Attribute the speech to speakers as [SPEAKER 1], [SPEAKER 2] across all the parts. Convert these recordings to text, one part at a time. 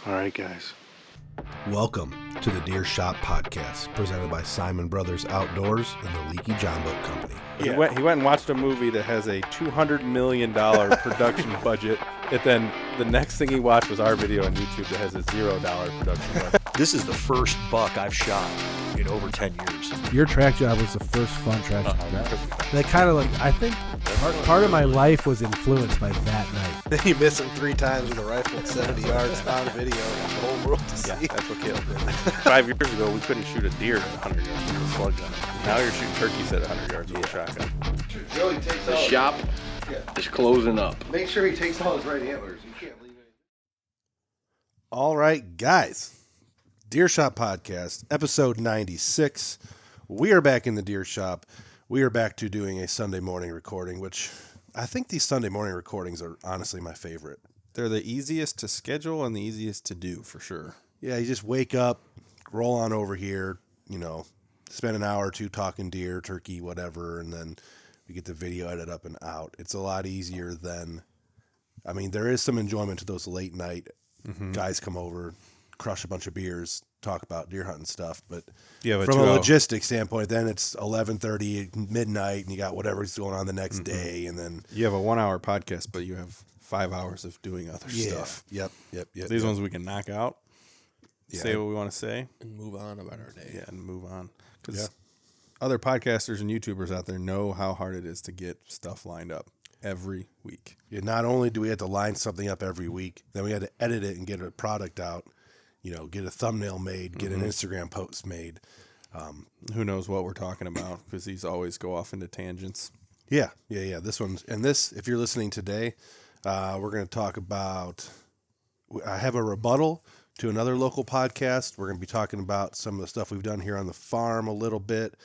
[SPEAKER 1] All right, guys.
[SPEAKER 2] Welcome to the Deer Shop Podcast, presented by Siman Brothers Outdoors and the Leaky John Boat Company.
[SPEAKER 1] He went and watched a movie that has a $200 million production budget, and then the next thing he watched was our video on YouTube that has a $0 production budget.
[SPEAKER 3] This is the first buck I've shot in over 10 years.
[SPEAKER 4] Your track job was the first fun track job. That kind of like, I think part of my life was influenced by that night.
[SPEAKER 2] Then you miss him 3 times with a rifle at 70 yards on video and the whole world to see.
[SPEAKER 1] That's what Caleb did. 5 years ago, we couldn't shoot a deer at 100 yards with a slug gun. Now you're shooting turkeys at 100 yards with a shotgun.
[SPEAKER 5] Joey takes
[SPEAKER 6] The shop is closing up.
[SPEAKER 5] Make sure he takes all his right antlers. You can't leave it.
[SPEAKER 2] All right, guys. Deer Shop Podcast, episode 96. We are back in the Deer Shop. We are back to doing a Sunday morning recording, which I think these Sunday morning recordings are honestly my favorite.
[SPEAKER 7] They're the easiest to schedule and the easiest to do, for sure.
[SPEAKER 2] Yeah, you just wake up, roll on over here, spend an hour or two talking deer, turkey, whatever, and then we get the video edited up and out. It's a lot easier than, there is some enjoyment to those late night guys come over, crush a bunch of beers, talk about deer hunting stuff. But from a logistics standpoint, then it's 11:30 midnight, and you got whatever's going on the next day, and then
[SPEAKER 7] you have a 1 hour podcast, but you have 5 hours of doing other stuff.
[SPEAKER 2] Yep.
[SPEAKER 7] These ones we can knock out, say what we want to say,
[SPEAKER 3] And move on about our day.
[SPEAKER 7] Yeah, and move on. Because other podcasters and YouTubers out there know how hard it is to get stuff lined up every week.
[SPEAKER 2] Yeah, not only do we have to line something up every week, then we had to edit it and get a product out. Get a thumbnail made, get an Instagram post made.
[SPEAKER 7] Who knows what we're talking about, because these always go off into tangents.
[SPEAKER 2] Yeah. This one's, and this, if you're listening today, we're going to talk about, I have a rebuttal to another local podcast. We're going to be talking about some of the stuff we've done here on the farm a little bit.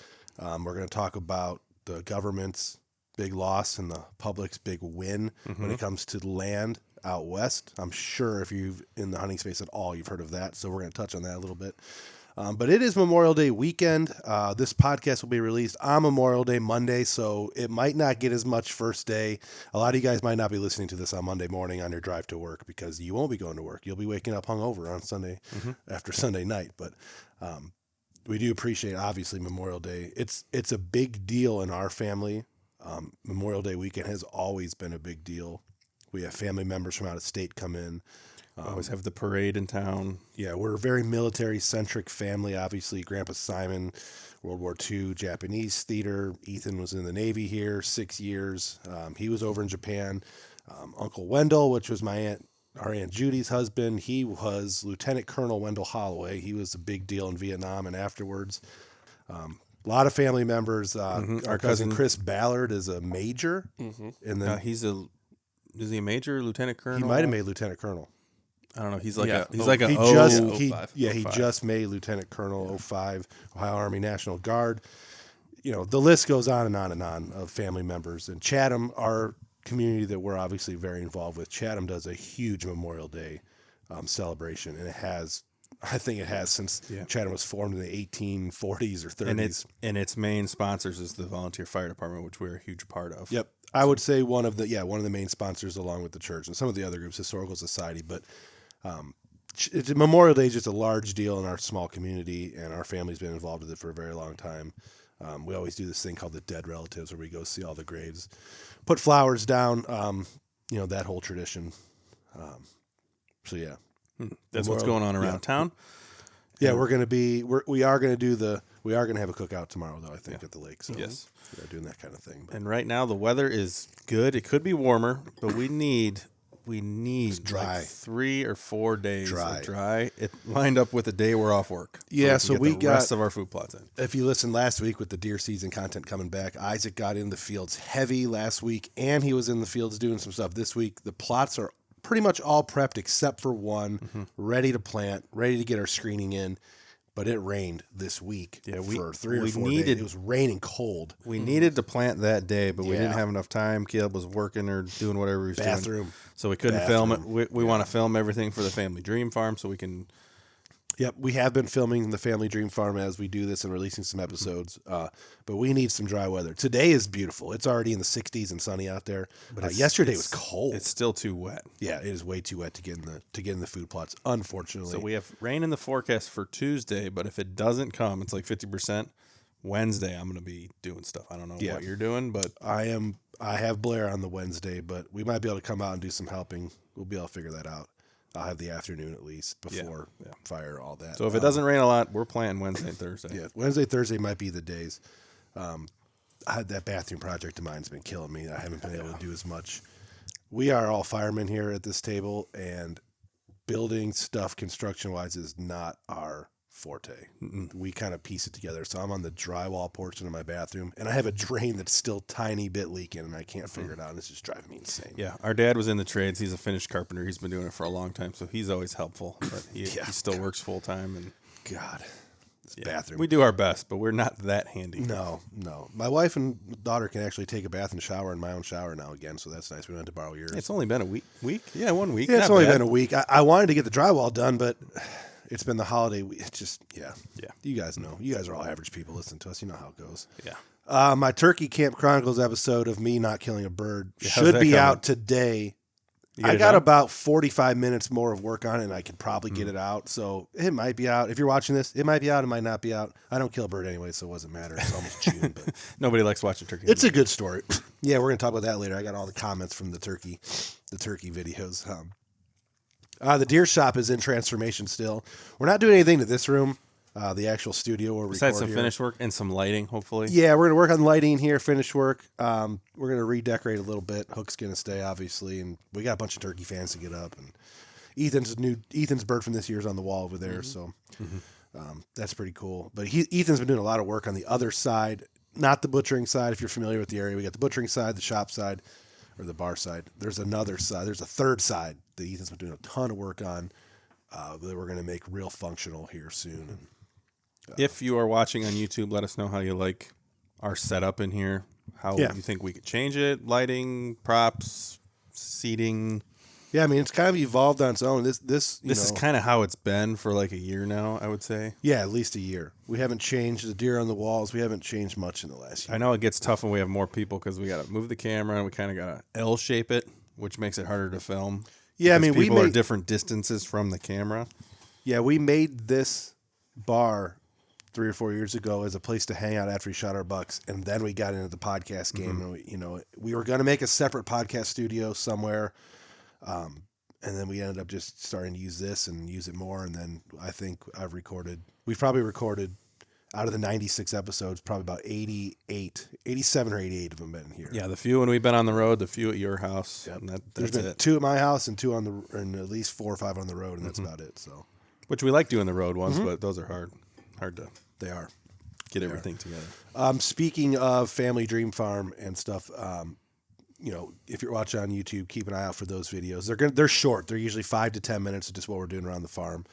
[SPEAKER 2] We're going to talk about the government's big loss and the public's big win when it comes to land out west. I'm sure if you've in the hunting space at all, you've heard of that. So we're going to touch on that a little bit. But it is Memorial Day weekend. This podcast will be released on Memorial Day Monday, so it might not get as much first day. A lot of you guys might not be listening to this on Monday morning on your drive to work because you won't be going to work. You'll be waking up hungover on Sunday after Sunday night. But we do appreciate, obviously, Memorial Day. It's a big deal in our family. Memorial Day weekend has always been a big deal. We have family members from out of state come in.
[SPEAKER 7] Always have the parade in town.
[SPEAKER 2] Yeah, we're a very military-centric family. Obviously, Grandpa Simon, World War II, Japanese theater. Ethan was in the Navy here 6 years. He was over in Japan. Uncle Wendell, which was our Aunt Judy's husband, he was Lieutenant Colonel Wendell Holloway. He was a big deal in Vietnam and afterwards. A lot of family members. Our cousin Chris Ballard is a major. And then
[SPEAKER 7] is he a major, lieutenant colonel?
[SPEAKER 2] He might have made lieutenant colonel.
[SPEAKER 7] I don't know. He's like
[SPEAKER 2] he just made lieutenant colonel 05, Ohio Army National Guard. The list goes on and on and on of family members. And Chatham, our community that we're obviously very involved with, Chatham does a huge Memorial Day celebration, and I think it has since Chatham was formed in the 1840s or 30s.
[SPEAKER 7] And its main sponsors is the Volunteer Fire Department, which we're a huge part of.
[SPEAKER 2] Yep. I would say one of the main sponsors along with the church and some of the other groups, Historical Society. But Memorial Day is just a large deal in our small community, and our family's been involved with it for a very long time. We always do this thing called the Dead Relatives, where we go see all the graves, put flowers down, that whole tradition.
[SPEAKER 7] That's what's going on around town.
[SPEAKER 2] Yeah, we are going to have a cookout tomorrow, though, I think, at the lake. So
[SPEAKER 7] yes,
[SPEAKER 2] we are doing that kind of thing. But.
[SPEAKER 7] And right now the weather is good. It could be warmer, but we need
[SPEAKER 2] dry.
[SPEAKER 7] Like 3 or 4 days of dry. It lined up with the day we're off work.
[SPEAKER 2] Yeah,
[SPEAKER 7] so we got the rest of our food plots in.
[SPEAKER 2] If you listened last week with the deer season content coming back, Isaac got in the fields heavy last week, and he was in the fields doing some stuff this week. The plots are pretty much all prepped except for one, ready to plant, ready to get our screening in. But it rained this week for 3 or 4 days. It was raining cold.
[SPEAKER 7] We needed to plant that day, but we didn't have enough time. Caleb was working or doing whatever he was doing. So we couldn't film it. We want to film everything for the Family Dream Farm so we can
[SPEAKER 2] Yep, we have been filming the Family Dream Farm as we do this and releasing some episodes, but we need some dry weather. Today is beautiful. It's already in the 60s and sunny out there. But yesterday was cold.
[SPEAKER 7] It's still too wet.
[SPEAKER 2] Yeah, it is way too wet to get in the food plots, unfortunately.
[SPEAKER 7] So we have rain in the forecast for Tuesday, but if it doesn't come, it's like 50%. Wednesday, I'm going to be doing stuff. I don't know what you're doing, but
[SPEAKER 2] I have Blair on the Wednesday, but we might be able to come out and do some helping. We'll be able to figure that out. I'll have the afternoon at least before fire, all that.
[SPEAKER 7] So if it doesn't rain a lot, we're playing Wednesday and Thursday.
[SPEAKER 2] Yeah, Wednesday, Thursday might be the days. That bathroom project of mine's been killing me. I haven't been able to do as much. We are all firemen here at this table, and building stuff construction-wise is not our forte. We kind of piece it together. So I'm on the drywall portion of my bathroom, and I have a drain that's still tiny bit leaking, and I can't figure it out. And it's just driving me insane.
[SPEAKER 7] Yeah, our dad was in the trades. He's a finished carpenter. He's been doing it for a long time, so he's always helpful. But he still works full time. And
[SPEAKER 2] God, this bathroom.
[SPEAKER 7] We do our best, but we're not that handy.
[SPEAKER 2] No. My wife and daughter can actually take a bath and shower in my own shower now again, so that's nice. We don't have to borrow yours.
[SPEAKER 7] It's only been a week. Yeah, 1 week.
[SPEAKER 2] Yeah, it's only been a week. I wanted to get the drywall done, but it's been the holiday week. It's just, yeah. You guys know. You guys are all average people. Listen to us. You know how it goes.
[SPEAKER 7] Yeah.
[SPEAKER 2] My Turkey Camp Chronicles episode of me not killing a bird should be out today. I got about 45 minutes more of work on it, and I could probably get it out. So it might be out. If you're watching this, it might be out. It might not be out. I don't kill a bird anyway, so it doesn't matter. It's almost June. But
[SPEAKER 7] nobody likes watching turkey.
[SPEAKER 2] It's a good story. Yeah, we're going to talk about that later. I got all the comments from the turkey videos. The deer shop is in transformation still. We're not doing anything to this room, the actual studio where we record
[SPEAKER 7] besides some finish work and some lighting, hopefully.
[SPEAKER 2] Yeah, we're going to work on lighting here, finish work. We're going to redecorate a little bit. Hook's going to stay, obviously, and we got a bunch of turkey fans to get up. And Ethan's bird from this year is on the wall over there, so that's pretty cool. But Ethan's been doing a lot of work on the other side, not the butchering side. If you're familiar with the area, we got the butchering side, the shop side, or the bar side. There's another side. There's a third side that Ethan's been doing a ton of work on that we're going to make real functional here soon. And,
[SPEAKER 7] if you are watching on YouTube, let us know how you like our setup in here. How you think we could change it. Lighting, props, seating.
[SPEAKER 2] Yeah, I mean, it's kind of evolved on its own. This
[SPEAKER 7] is kind of how it's been for like a year now, I would say.
[SPEAKER 2] Yeah, at least a year. We haven't changed the deer on the walls. We haven't changed much in the last year.
[SPEAKER 7] I know it gets tough when we have more people because we got to move the camera and we kind of got to L-shape it, which makes it harder to film.
[SPEAKER 2] Yeah, I mean,
[SPEAKER 7] people are different distances from the camera.
[SPEAKER 2] Yeah, we made this bar 3 or 4 years ago as a place to hang out after we shot our bucks, and then we got into the podcast game. And we were going to make a separate podcast studio somewhere, and then we ended up just starting to use this and use it more. And then I think we've probably recorded out of the 96 episodes, probably about 87 or 88 of them been here.
[SPEAKER 7] Yeah, the few when we've been on the road, the few at your house.
[SPEAKER 2] Yep.
[SPEAKER 7] And
[SPEAKER 2] There's been 2 at my house and 2 and at least 4 or 5 on the road, and that's about it. So,
[SPEAKER 7] which we like doing the road ones, but those are hard to.
[SPEAKER 2] They are.
[SPEAKER 7] Get everything together.
[SPEAKER 2] Speaking of Family Dream Farm and stuff, if you're watching on YouTube, keep an eye out for those videos. They're short. They're usually 5 to 10 minutes of just what we're doing around the farm.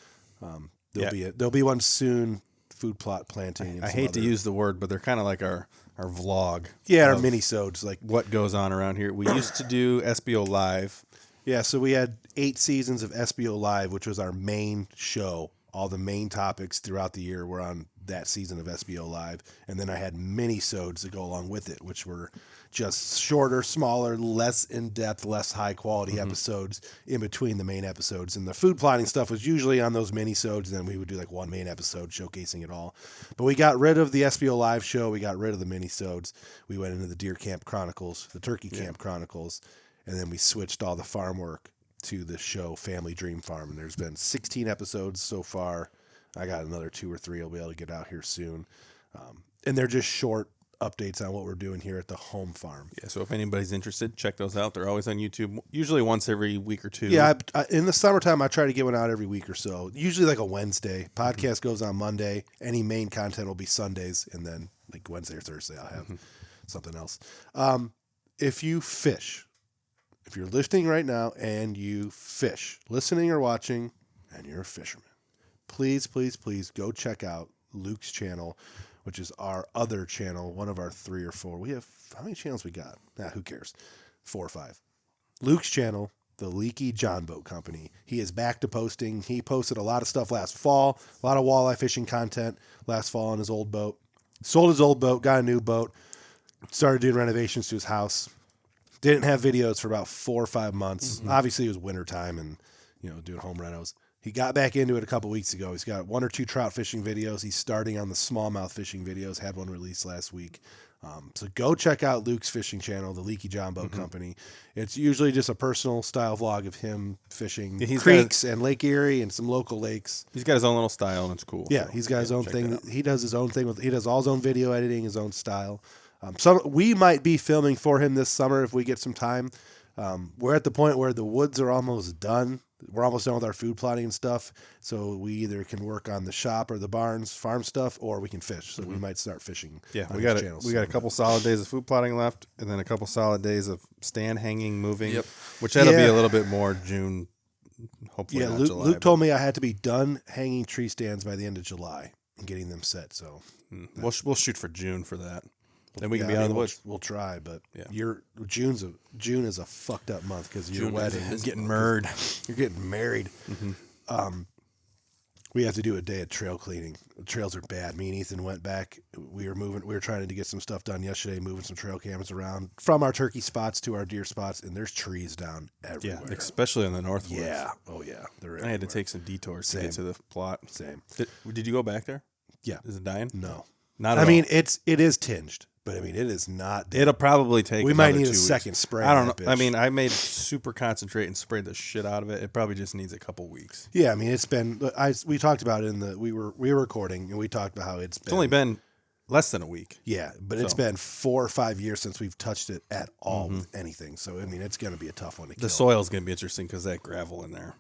[SPEAKER 2] There'll be one soon. Food plot planting.
[SPEAKER 7] I hate to use the word, but they're kind of like our vlog.
[SPEAKER 2] Yeah, our mini-sodes, like
[SPEAKER 7] what goes on around here. We used to do SBO Live.
[SPEAKER 2] Yeah, so we had 8 seasons of SBO Live, which was our main show. All the main topics throughout the year were on that season of SBO Live. And then I had mini-sodes that go along with it, which were just shorter, smaller, less in-depth, less high-quality episodes in between the main episodes. And the food plotting stuff was usually on those mini-sodes, and then we would do like one main episode showcasing it all. But we got rid of the SBO Live show. We got rid of the mini-sodes. We went into the Deer Camp Chronicles, the Turkey Camp Chronicles, and then we switched all the farm work to the show Family Dream Farm. And there's been 16 episodes so far. I got another 2 or 3 I'll be able to get out here soon. And they're just short updates on what we're doing here at the home farm.
[SPEAKER 7] Yeah, so if anybody's interested, check those out. They're always on YouTube, usually once every week or 2.
[SPEAKER 2] Yeah, in the summertime, I try to get one out every week or so, usually like a Wednesday. Podcast goes on Monday. Any main content will be Sundays, and then like Wednesday or Thursday, I'll have something else. If you fish, if you're listening right now and you fish, listening or watching, and you're a fisherman, please, please, please go check out Luke's channel, which is our other channel, one of our 3 or 4. We have, how many channels we got? Who cares? 4 or 5. Luke's channel, the Leaky John Boat Company. He is back to posting. He posted a lot of stuff last fall, a lot of walleye fishing content last fall on his old boat. Sold his old boat, got a new boat, started doing renovations to his house. Didn't have videos for about 4 or 5 months. Obviously, it was wintertime and, doing home renos. He got back into it a couple weeks ago. He's got 1 or 2 trout fishing videos. He's starting on the smallmouth fishing videos. Had one released last week. So go check out Luke's fishing channel, the Leaky John Boat Company. It's usually just a personal style vlog of him fishing creeks and Lake Erie and some local lakes.
[SPEAKER 7] He's got his own little style, and it's cool.
[SPEAKER 2] Yeah, he's got his own thing. He does his own thing. He does all his own video editing, his own style. We might be filming for him this summer if we get some time. We're at the point where the woods are almost done. We're almost done with our food plotting and stuff. So we either can work on the shop or the barns farm stuff, or we can fish. So we might start fishing.
[SPEAKER 7] Yeah,
[SPEAKER 2] on
[SPEAKER 7] we got
[SPEAKER 2] channels.
[SPEAKER 7] We got a couple solid days of food plotting left, and then a couple solid days of stand hanging, moving, which that'll be a little bit more June. Hopefully,
[SPEAKER 2] yeah.
[SPEAKER 7] not July,
[SPEAKER 2] Luke told me I had to be done hanging tree stands by the end of July and getting them set. So
[SPEAKER 7] we'll shoot for June for that. Then we can be out of the woods.
[SPEAKER 2] We'll try, but June is a fucked up month because your wedding
[SPEAKER 7] is getting married.
[SPEAKER 2] You're getting married. We have to do a day of trail cleaning. The trails are bad. Me and Ethan went back. We were trying to get some stuff done yesterday, moving some trail cameras around from our turkey spots to our deer spots, and there's trees down everywhere.
[SPEAKER 7] Yeah, especially in the north woods.
[SPEAKER 2] Yeah. Oh yeah.
[SPEAKER 7] I had to take some detours to get to the plot.
[SPEAKER 2] Same.
[SPEAKER 7] Did you go back there?
[SPEAKER 2] Yeah.
[SPEAKER 7] Is it dying?
[SPEAKER 2] No.
[SPEAKER 7] Not at all.
[SPEAKER 2] I mean, it is tinged. But I mean, it is not.
[SPEAKER 7] It'll probably take.
[SPEAKER 2] We might need
[SPEAKER 7] another
[SPEAKER 2] a
[SPEAKER 7] 2
[SPEAKER 2] second
[SPEAKER 7] weeks.
[SPEAKER 2] spray.
[SPEAKER 7] I don't know. I mean, I made super concentrate and sprayed the shit out of it. It probably just needs a couple weeks.
[SPEAKER 2] Yeah, I mean, it's been. We talked about it we were recording and we talked about how it's
[SPEAKER 7] only been less than a week.
[SPEAKER 2] Yeah, but it's been 4 or 5 years since we've touched it at all with anything. So I mean, it's going to be a tough one to kill.
[SPEAKER 7] The soil's going to be interesting because that gravel in there.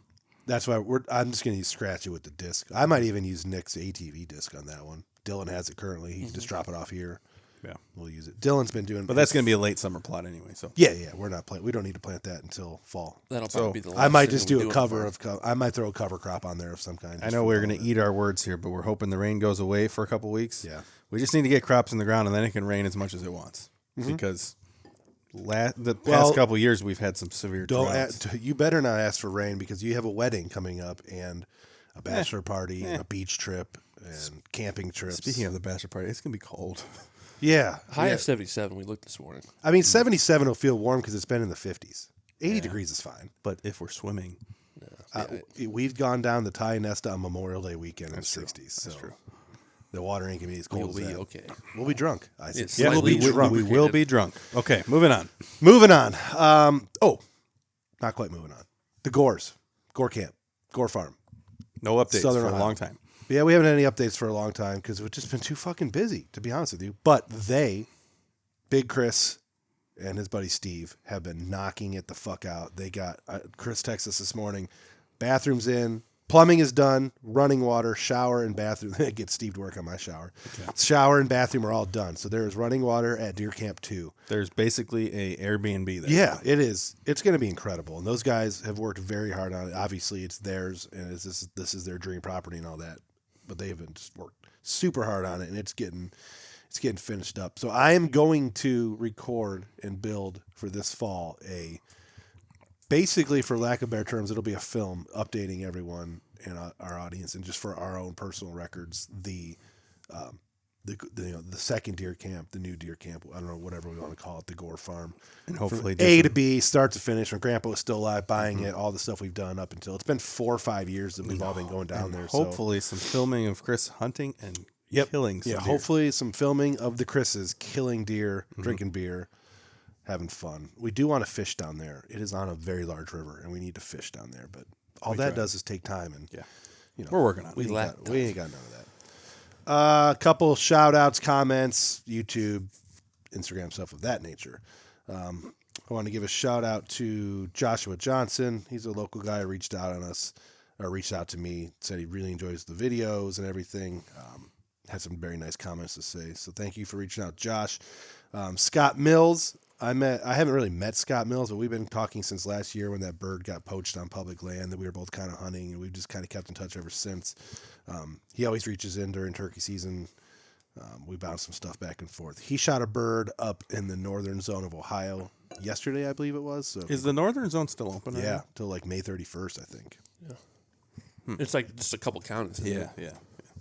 [SPEAKER 2] That's why I'm just going to scratch it with the disc. I might even use Nick's ATV disc on that one. Dylan has it currently. He can just drop it off here.
[SPEAKER 7] Yeah,
[SPEAKER 2] we'll use it. Dylan's been doing,
[SPEAKER 7] but that's going to be a late summer plot anyway. So
[SPEAKER 2] yeah, we're not we don't need to plant that until fall.
[SPEAKER 8] That'll probably be the last
[SPEAKER 2] I might
[SPEAKER 8] thing
[SPEAKER 2] just
[SPEAKER 8] we
[SPEAKER 2] do a cover of. I might throw a cover crop on there of some kind.
[SPEAKER 7] I know we're going to eat our words here, but we're hoping the rain goes away for a couple weeks.
[SPEAKER 2] Yeah,
[SPEAKER 7] we just need to get crops in the ground, and then it can rain as much as it wants because the past couple years we've had some severe droughts.
[SPEAKER 2] You better not ask for rain because you have a wedding coming up and a bachelor party and a beach trip and camping trips.
[SPEAKER 7] Speaking of the bachelor party, it's going to be cold.
[SPEAKER 2] Yeah.
[SPEAKER 8] High of 77 we looked this morning.
[SPEAKER 2] I mean, 77 will feel warm because it's been in the 50s. 80 degrees is fine.
[SPEAKER 7] But if we're swimming.
[SPEAKER 2] We've gone down the Thai Nesta on Memorial Day weekend in the 60s.
[SPEAKER 7] That's true.
[SPEAKER 2] The water ain't going to be as cold as that.
[SPEAKER 8] Okay.
[SPEAKER 2] We'll be drunk. I said.
[SPEAKER 8] Yeah,
[SPEAKER 2] We'll be drunk.
[SPEAKER 7] We will be drunk. Okay, moving on.
[SPEAKER 2] Moving on. Not quite moving on. The Gore Camp, Gore Farm.
[SPEAKER 7] No updates
[SPEAKER 2] Southern
[SPEAKER 7] for
[SPEAKER 2] Ohio.
[SPEAKER 7] a long time.
[SPEAKER 2] Yeah, we haven't had any updates for a long time because we've just been too fucking busy, to be honest with you. But Big Chris and his buddy Steve, have been knocking it the fuck out. They got, Chris texted us this morning, bathrooms in, plumbing is done, running water, shower, and bathroom. Get Steve to work on my shower. Okay. Shower and bathroom are all done. So there is running water at Deer Camp 2.
[SPEAKER 7] There's basically a Airbnb there.
[SPEAKER 2] Yeah, it is. It's going to be incredible. And those guys have worked very hard on it. Obviously, it's theirs, and this is their dream property and all that. But they've been worked super hard on it, and it's getting finished up. So I am going to record and build for this fall basically, for lack of better terms, it'll be a film updating everyone in our audience, and just for our own personal records, the second deer camp, the new deer camp, I don't know, whatever we want to call it, the Gore Farm,
[SPEAKER 7] and hopefully
[SPEAKER 2] from A to B, start to finish. When Grandpa was still alive, buying it, all the stuff we've done up until it's been 4 or 5 years that we've all been going down there.
[SPEAKER 7] Hopefully, some filming of Chris hunting and killing some deer.
[SPEAKER 2] Hopefully some filming of the Chris's killing deer, drinking beer, having fun. We do want to fish down there. It is on a very large river, and we need to fish down there. But all that does is take time, and
[SPEAKER 7] we're working on it.
[SPEAKER 2] We ain't got none of that. A couple shout outs, comments, YouTube, Instagram, stuff of that nature. I want to give a shout out to Joshua Johnson. He's a local guy who reached out to me, said he really enjoys the videos and everything. Had some very nice comments to say. So thank you for reaching out, Josh. Scott Mills. I haven't really met Scott Mills, but we've been talking since last year when that bird got poached on public land that we were both kind of hunting, and we've just kind of kept in touch ever since. He always reaches in during turkey season. We bounce some stuff back and forth. He shot a bird up in the northern zone of Ohio yesterday, I believe it was. So
[SPEAKER 7] Is the northern zone still open? right
[SPEAKER 2] yeah,
[SPEAKER 7] now?
[SPEAKER 2] till like May 31st, I think.
[SPEAKER 8] It's like just a couple counties. isn't it?
[SPEAKER 7] Yeah.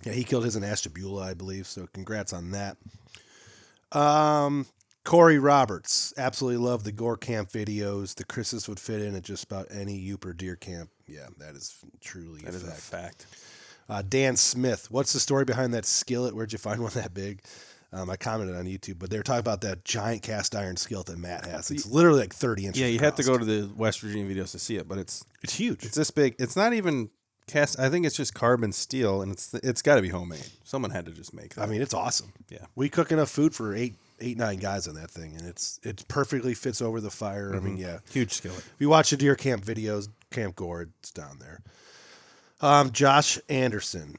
[SPEAKER 2] Yeah, he killed his in Ashtabula, I believe. So congrats on that. Corey Roberts, absolutely love the Gore Camp videos. The Chris's would fit in at just about any Youper deer camp. Yeah, that is truly
[SPEAKER 7] That
[SPEAKER 2] a
[SPEAKER 7] is a
[SPEAKER 2] fact.
[SPEAKER 7] fact.
[SPEAKER 2] Dan Smith, what's the story behind that skillet? Where'd you find one that big? I commented on YouTube, but they were talking about that giant cast iron skillet that Matt has. It's literally like 30 inches.
[SPEAKER 7] Yeah, you
[SPEAKER 2] across.
[SPEAKER 7] have to go to the West Virginia videos to see it, but it's
[SPEAKER 2] huge.
[SPEAKER 7] It's this big. It's not even cast. I think it's just carbon steel, and it's got to be homemade. Someone had to just make that.
[SPEAKER 2] I mean, it's awesome.
[SPEAKER 7] Yeah.
[SPEAKER 2] We cook enough food for eight, 9 guys on that thing, and it perfectly fits over the fire. I mean, yeah,
[SPEAKER 7] huge skillet.
[SPEAKER 2] If you watch the deer camp videos, Camp Gore, it's down there. Josh Anderson,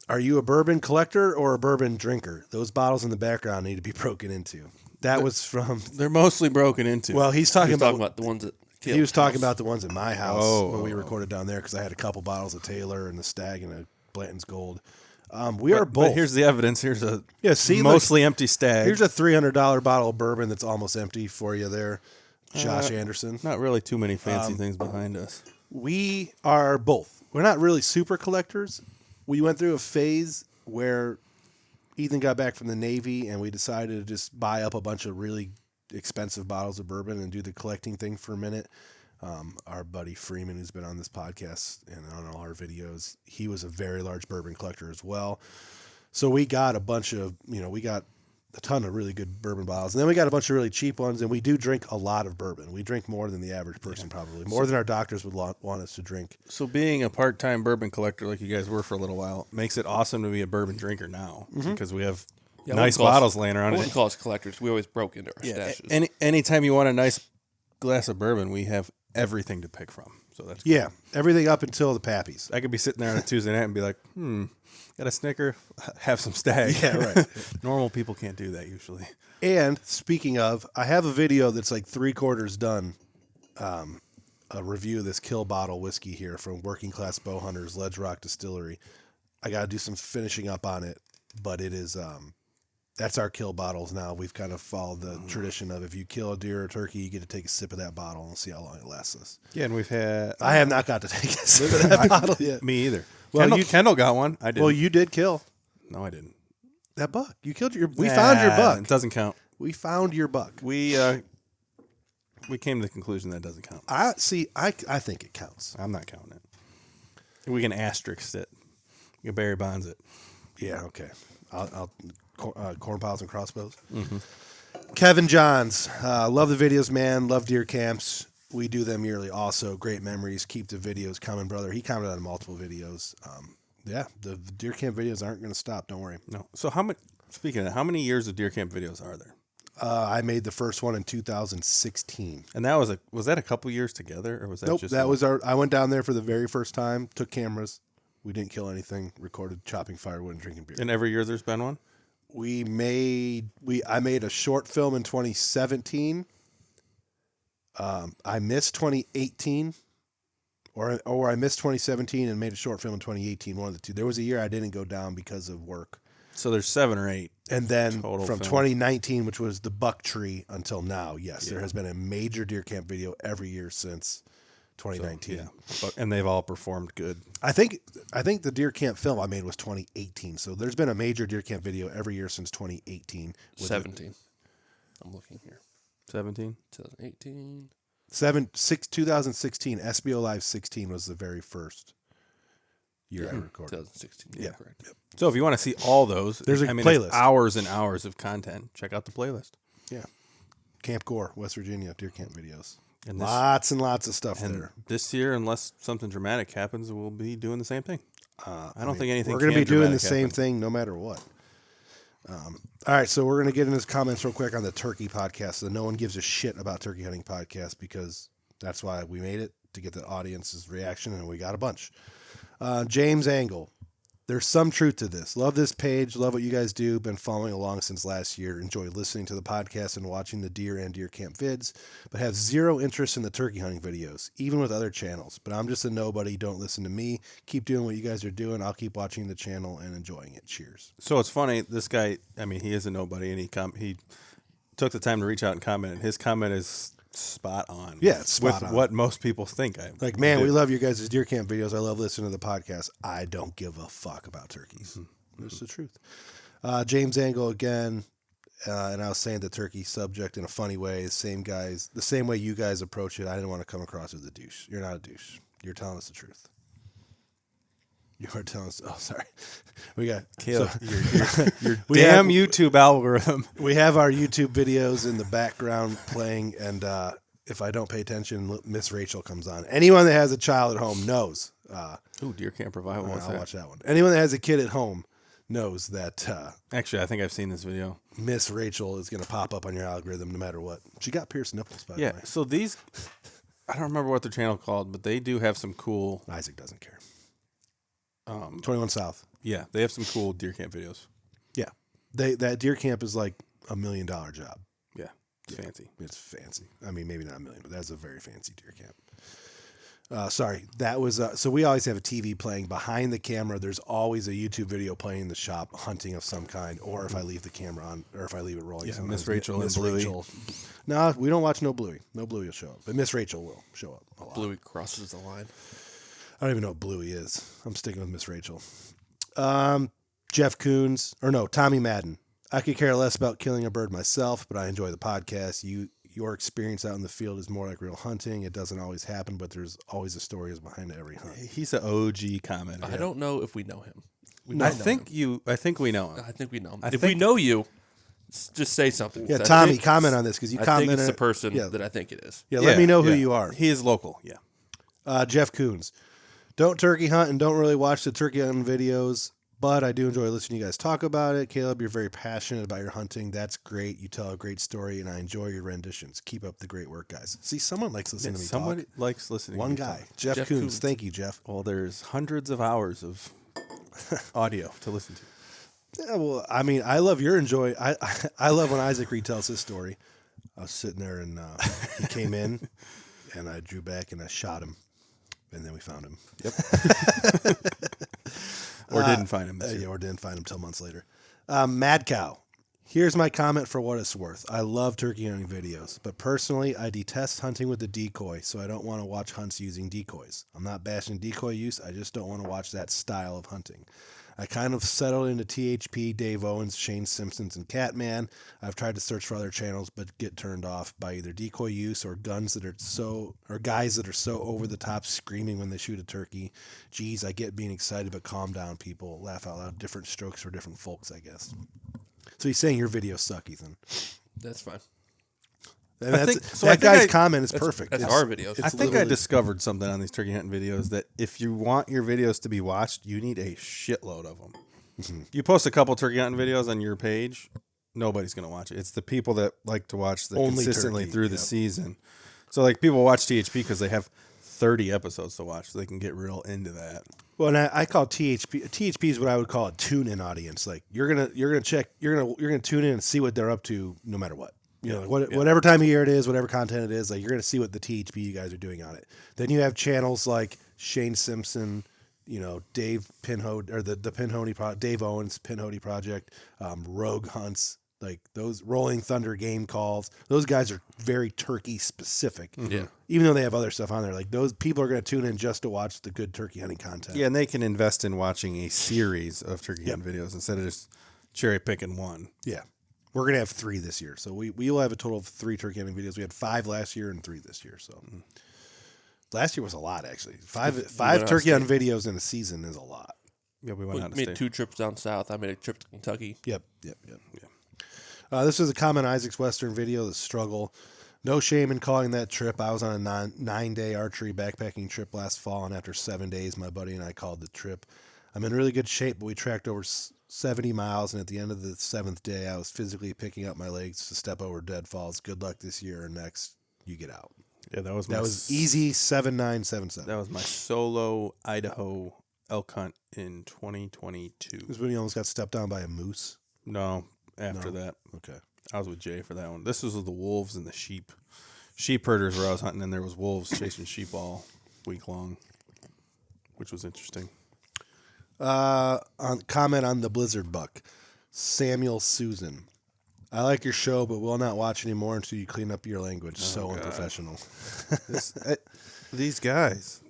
[SPEAKER 2] are you a bourbon collector or a bourbon drinker? Those bottles in the background need to be broken into. That was from.
[SPEAKER 7] They're mostly broken into.
[SPEAKER 2] Well, he's talking
[SPEAKER 8] He's
[SPEAKER 2] about.
[SPEAKER 8] talking about the ones that killed.
[SPEAKER 2] He was talking about the ones at my house when we
[SPEAKER 7] Oh.
[SPEAKER 2] recorded down there because I had a couple bottles of Taylor and the Stag and a Blanton's Gold. We are both.
[SPEAKER 7] But here's the evidence. Here's a
[SPEAKER 2] see,
[SPEAKER 7] mostly empty stag.
[SPEAKER 2] Here's a $300 bottle of bourbon that's almost empty for you there, Josh Anderson.
[SPEAKER 7] Not really too many fancy things behind us.
[SPEAKER 2] We are both. We're not really super collectors. We went through a phase where Ethan got back from the Navy and we decided to just buy up a bunch of really expensive bottles of bourbon and do the collecting thing for a minute. Our buddy Freeman, who's been on this podcast and on all our videos, he was a very large bourbon collector as well. So we got a bunch of, we got a ton of really good bourbon bottles. And then we got a bunch of really cheap ones, and we do drink a lot of bourbon. We drink more than the average person, probably. More than our doctors would want us to drink.
[SPEAKER 7] So being a part-time bourbon collector like you guys were for a little while makes it awesome to be a bourbon drinker now because we have nice bottles laying
[SPEAKER 8] I
[SPEAKER 7] around.
[SPEAKER 8] wouldn't call us collectors. We always broke into our stashes.
[SPEAKER 7] Anytime you want a nice glass of bourbon, we have everything to pick from. So that's cool.
[SPEAKER 2] Yeah, everything up until the Pappies.
[SPEAKER 7] I could be sitting there on a Tuesday night and be like, got a Snicker, have some Stag.
[SPEAKER 2] Yeah, right.
[SPEAKER 7] Normal people can't do that usually.
[SPEAKER 2] And speaking of, I have a video that's like 3/4 done. A review of this Kill Bottle whiskey here from Working Class Bow Hunters Ledge Rock Distillery. I got to do some finishing up on it, but it is that's our kill bottles now. We've kind of followed the tradition of if you kill a deer or turkey, you get to take a sip of that bottle and see how long it lasts us.
[SPEAKER 7] Yeah, and we've had...
[SPEAKER 2] I have not got to take a sip of that bottle yet.
[SPEAKER 7] Me either.
[SPEAKER 2] Well,
[SPEAKER 7] Kendall got one. I did.
[SPEAKER 2] Well, you did kill
[SPEAKER 7] No, I didn't.
[SPEAKER 2] that buck. You killed your. We found your buck.
[SPEAKER 7] It doesn't count.
[SPEAKER 2] We found your buck.
[SPEAKER 7] We came to the conclusion that doesn't count.
[SPEAKER 2] I see. I think it counts.
[SPEAKER 7] I'm not counting it. We can asterisk it. You can Barry Bonds it.
[SPEAKER 2] Yeah. Okay. I'll corn piles and crossbows. Mm-hmm. Kevin Johns, love the videos, man. Love deer camps. We do them yearly. Also, great memories. Keep the videos coming, brother. He commented on multiple videos. Yeah, the deer camp videos aren't going to stop. Don't worry.
[SPEAKER 7] No. So speaking of that, how many years of deer camp videos are there?
[SPEAKER 2] I made the first one in 2016.
[SPEAKER 7] And that was that a couple years together, or was that
[SPEAKER 2] Nope,
[SPEAKER 7] just
[SPEAKER 2] that
[SPEAKER 7] one?
[SPEAKER 2] was I went down there for the very first time. Took cameras. We didn't kill anything. Recorded chopping firewood and drinking beer.
[SPEAKER 7] And every year there's been one?
[SPEAKER 2] I made a short film in 2017. I missed 2018, or I missed 2017 and made a short film in 2018. One of the two. There was a year I didn't go down because of work.
[SPEAKER 7] So there's 7 or 8.
[SPEAKER 2] And then
[SPEAKER 7] total
[SPEAKER 2] from
[SPEAKER 7] film.
[SPEAKER 2] 2019, which was the buck tree, until now, yes, there has been a major deer camp video every year since 2019.
[SPEAKER 7] And they've all performed good.
[SPEAKER 2] I think the deer camp film I made was 2018. So there's been a major deer camp video every year since 2018.
[SPEAKER 8] 17. I'm looking here.
[SPEAKER 7] 17?
[SPEAKER 8] 2018.
[SPEAKER 2] 2016 SBO Live 16 was the very first year I recorded.
[SPEAKER 8] 2016.
[SPEAKER 2] Yeah.
[SPEAKER 8] Correct.
[SPEAKER 2] Yep.
[SPEAKER 7] So if you want to see all those,
[SPEAKER 2] There's a
[SPEAKER 7] it's
[SPEAKER 2] playlist.
[SPEAKER 7] hours and hours of content. Check out the playlist.
[SPEAKER 2] Yeah. Camp Gore, West Virginia, deer camp videos.
[SPEAKER 7] And this,
[SPEAKER 2] Lots and lots of stuff
[SPEAKER 7] and
[SPEAKER 2] there.
[SPEAKER 7] this year, unless something dramatic happens, we'll be doing the same thing. I don't think anything.
[SPEAKER 2] We're going to
[SPEAKER 7] can
[SPEAKER 2] be doing the
[SPEAKER 7] dramatic
[SPEAKER 2] same
[SPEAKER 7] happen.
[SPEAKER 2] thing no matter what. All right, so we're going to get into comments real quick on the turkey podcast. The No One Gives a Shit About Turkey Hunting podcast, because that's why we made it, to get the audience's reaction, and we got a bunch. James Angle. There's some truth to this. Love this page. Love what you guys do. Been following along since last year. Enjoy listening to the podcast and watching the deer and deer camp vids, but have zero interest in the turkey hunting videos, even with other channels. But I'm just a nobody. Don't listen to me. Keep doing what you guys are doing. I'll keep watching the channel and enjoying it. Cheers.
[SPEAKER 7] So it's funny. This guy, I mean, he is a nobody, and he took the time to reach out and comment. And his comment is spot on.
[SPEAKER 2] Yeah, it's spot
[SPEAKER 7] with
[SPEAKER 2] on.
[SPEAKER 7] what most people think.
[SPEAKER 2] Like, man, we love your guys' deer camp videos. I love listening to the podcast. I don't give a fuck about turkeys. That's the truth. James Angle again, and I was saying the turkey subject in a funny way. The same way you guys approach it. I didn't want to come across as a douche. You're not a douche. You're telling us the truth. You are telling us. Oh, sorry. We got
[SPEAKER 7] Caleb,
[SPEAKER 2] so,
[SPEAKER 7] your damn YouTube algorithm.
[SPEAKER 2] We have our YouTube videos in the background playing, and if I don't pay attention, Miss Rachel comes on. Anyone that has a child at home knows.
[SPEAKER 7] Ooh, Deer Camp Revival.
[SPEAKER 2] I'll watch that one. Anyone that has a kid at home knows that.
[SPEAKER 7] Actually, I think I've seen this video.
[SPEAKER 2] Miss Rachel is going to pop up on your algorithm no matter what. She got pierced nipples, by the way.
[SPEAKER 7] So these, I don't remember what their channel called, but they do have some cool.
[SPEAKER 2] Isaac doesn't care. 21 South.
[SPEAKER 7] Yeah, they have some cool deer camp videos.
[SPEAKER 2] Yeah, that deer camp is like $1 million job.
[SPEAKER 7] Yeah, it's fancy.
[SPEAKER 2] It's fancy. I mean, maybe not $1 million, but that's a very fancy deer camp. Sorry, that was so we always have a TV playing behind the camera. There's always a YouTube video playing in the shop, hunting of some kind, or if I leave the camera on, or if I leave it rolling.
[SPEAKER 7] Yeah, Miss Rachel and Bluey.
[SPEAKER 2] No, we don't watch No Bluey. No Bluey will show up, but Miss Rachel will show up a lot.
[SPEAKER 8] Bluey crosses the line.
[SPEAKER 2] I don't even know what Bluey is. I'm sticking with Miss Rachel. Jeff Koons, Tommy Madden. I could care less about killing a bird myself, but I enjoy the podcast. Your experience out in the field is more like real hunting. It doesn't always happen, but there's always a story behind every hunt.
[SPEAKER 7] He's an OG commenter.
[SPEAKER 8] I don't know if we know him.
[SPEAKER 7] I think we know him.
[SPEAKER 8] I think we know him.
[SPEAKER 7] If
[SPEAKER 8] we know you, just say something.
[SPEAKER 2] Yeah, Tommy, comment on this because you
[SPEAKER 8] I
[SPEAKER 2] commented.
[SPEAKER 8] think it's the person that I think it is.
[SPEAKER 2] Yeah, let me know who you are.
[SPEAKER 7] He is local. Yeah.
[SPEAKER 2] Jeff Koons. Don't turkey hunt and don't really watch the turkey hunting videos, but I do enjoy listening to you guys talk about it. Caleb, you're very passionate about your hunting. That's great. You tell a great story, and I enjoy your renditions. Keep up the great work, guys. See, someone likes listening to me
[SPEAKER 7] Someone
[SPEAKER 2] talk.
[SPEAKER 7] likes listening
[SPEAKER 2] One
[SPEAKER 7] to me
[SPEAKER 2] guy.
[SPEAKER 7] talk.
[SPEAKER 2] Jeff Koons.
[SPEAKER 8] Koons.
[SPEAKER 2] Thank you, Jeff.
[SPEAKER 7] Well, there's hundreds of hours of audio to listen to.
[SPEAKER 2] Yeah, well, I mean, I love your enjoy. I love when Isaac retells his story. I was sitting there, and he came in, and I drew back, and I shot him. And then we found him. Yep.
[SPEAKER 7] Or didn't find him.
[SPEAKER 2] Yeah, or didn't find him till months later. Mad Cow. Here's my comment for what it's worth. I love turkey hunting videos, but personally, I detest hunting with the decoy, so I don't want to watch hunts using decoys. I'm not bashing decoy use. I just don't want to watch that style of hunting. I kind of settled into THP, Dave Owens, Shane Simpsons, and Catman. I've tried to search for other channels, but get turned off by either decoy use or guys that are so over the top screaming when they shoot a turkey. Geez, I get being excited, but calm down, people. Laugh out loud. Different strokes for different folks, I guess. So he's saying your videos suck, Ethan.
[SPEAKER 8] That's fine.
[SPEAKER 2] And that guy's comment is perfect.
[SPEAKER 8] That's our videos.
[SPEAKER 7] I think I discovered something on these turkey hunting videos that if you want your videos to be watched, you need a shitload of them. Mm-hmm. You post a couple turkey hunting videos on your page, nobody's going to watch it. It's the people that like to watch them consistently
[SPEAKER 2] turkey,
[SPEAKER 7] through the season. So like people watch THP because they have 30 episodes to watch, so they can get real into that.
[SPEAKER 2] Well, and I call THP. THP is what I would call a tune-in audience. Like you're gonna tune in and see what they're up to, no matter what. Whatever time of year it is, whatever content it is, like you're going to see what the THP you guys are doing on it. Then you have channels like Shane Simpson, Dave Pinhode, or the Pinhoney Dave Owens Pinhoney Project, Rogue Hunts, like those Rolling Thunder game calls. Those guys are very turkey specific.
[SPEAKER 8] Yeah.
[SPEAKER 2] Even though they have other stuff on there, like those people are going to tune in just to watch the good turkey hunting content.
[SPEAKER 7] Yeah, and they can invest in watching a series of turkey hunting videos instead of just cherry picking one.
[SPEAKER 2] Yeah. We're going to have 3 this year. So we will have a total of 3 turkey hunting videos. We had 5 last year and 3 this year. So last year was a lot, actually. Five turkey hunting videos in a season is a lot.
[SPEAKER 7] Yeah, we went out to
[SPEAKER 8] made
[SPEAKER 7] state.
[SPEAKER 8] 2 trips down south. I made a trip to Kentucky.
[SPEAKER 2] Yep. This is a comment on Isaac's Western video, the struggle. No shame in calling that trip. I was on a 9-day archery backpacking trip last fall, and after 7 days, my buddy and I called the trip. I'm in really good shape, but we tracked over 70 miles, and at the end of the 7th day, I was physically picking up my legs to step over deadfalls. Good luck this year and next. You get out.
[SPEAKER 7] Yeah, that was
[SPEAKER 2] easy 7977.
[SPEAKER 7] That was my solo Idaho elk hunt in 2022.
[SPEAKER 2] This was when you almost got stepped on by a moose.
[SPEAKER 7] No, after that.
[SPEAKER 2] Okay.
[SPEAKER 7] I was with Jay for that one. This was with the wolves and the sheep. Sheep herders where I was hunting, and there was wolves chasing sheep all week long, which was interesting.
[SPEAKER 2] Comment on the blizzard buck. Samuel Susan. I like your show, but will not watch anymore until you clean up your language. So unprofessional.
[SPEAKER 7] These guys.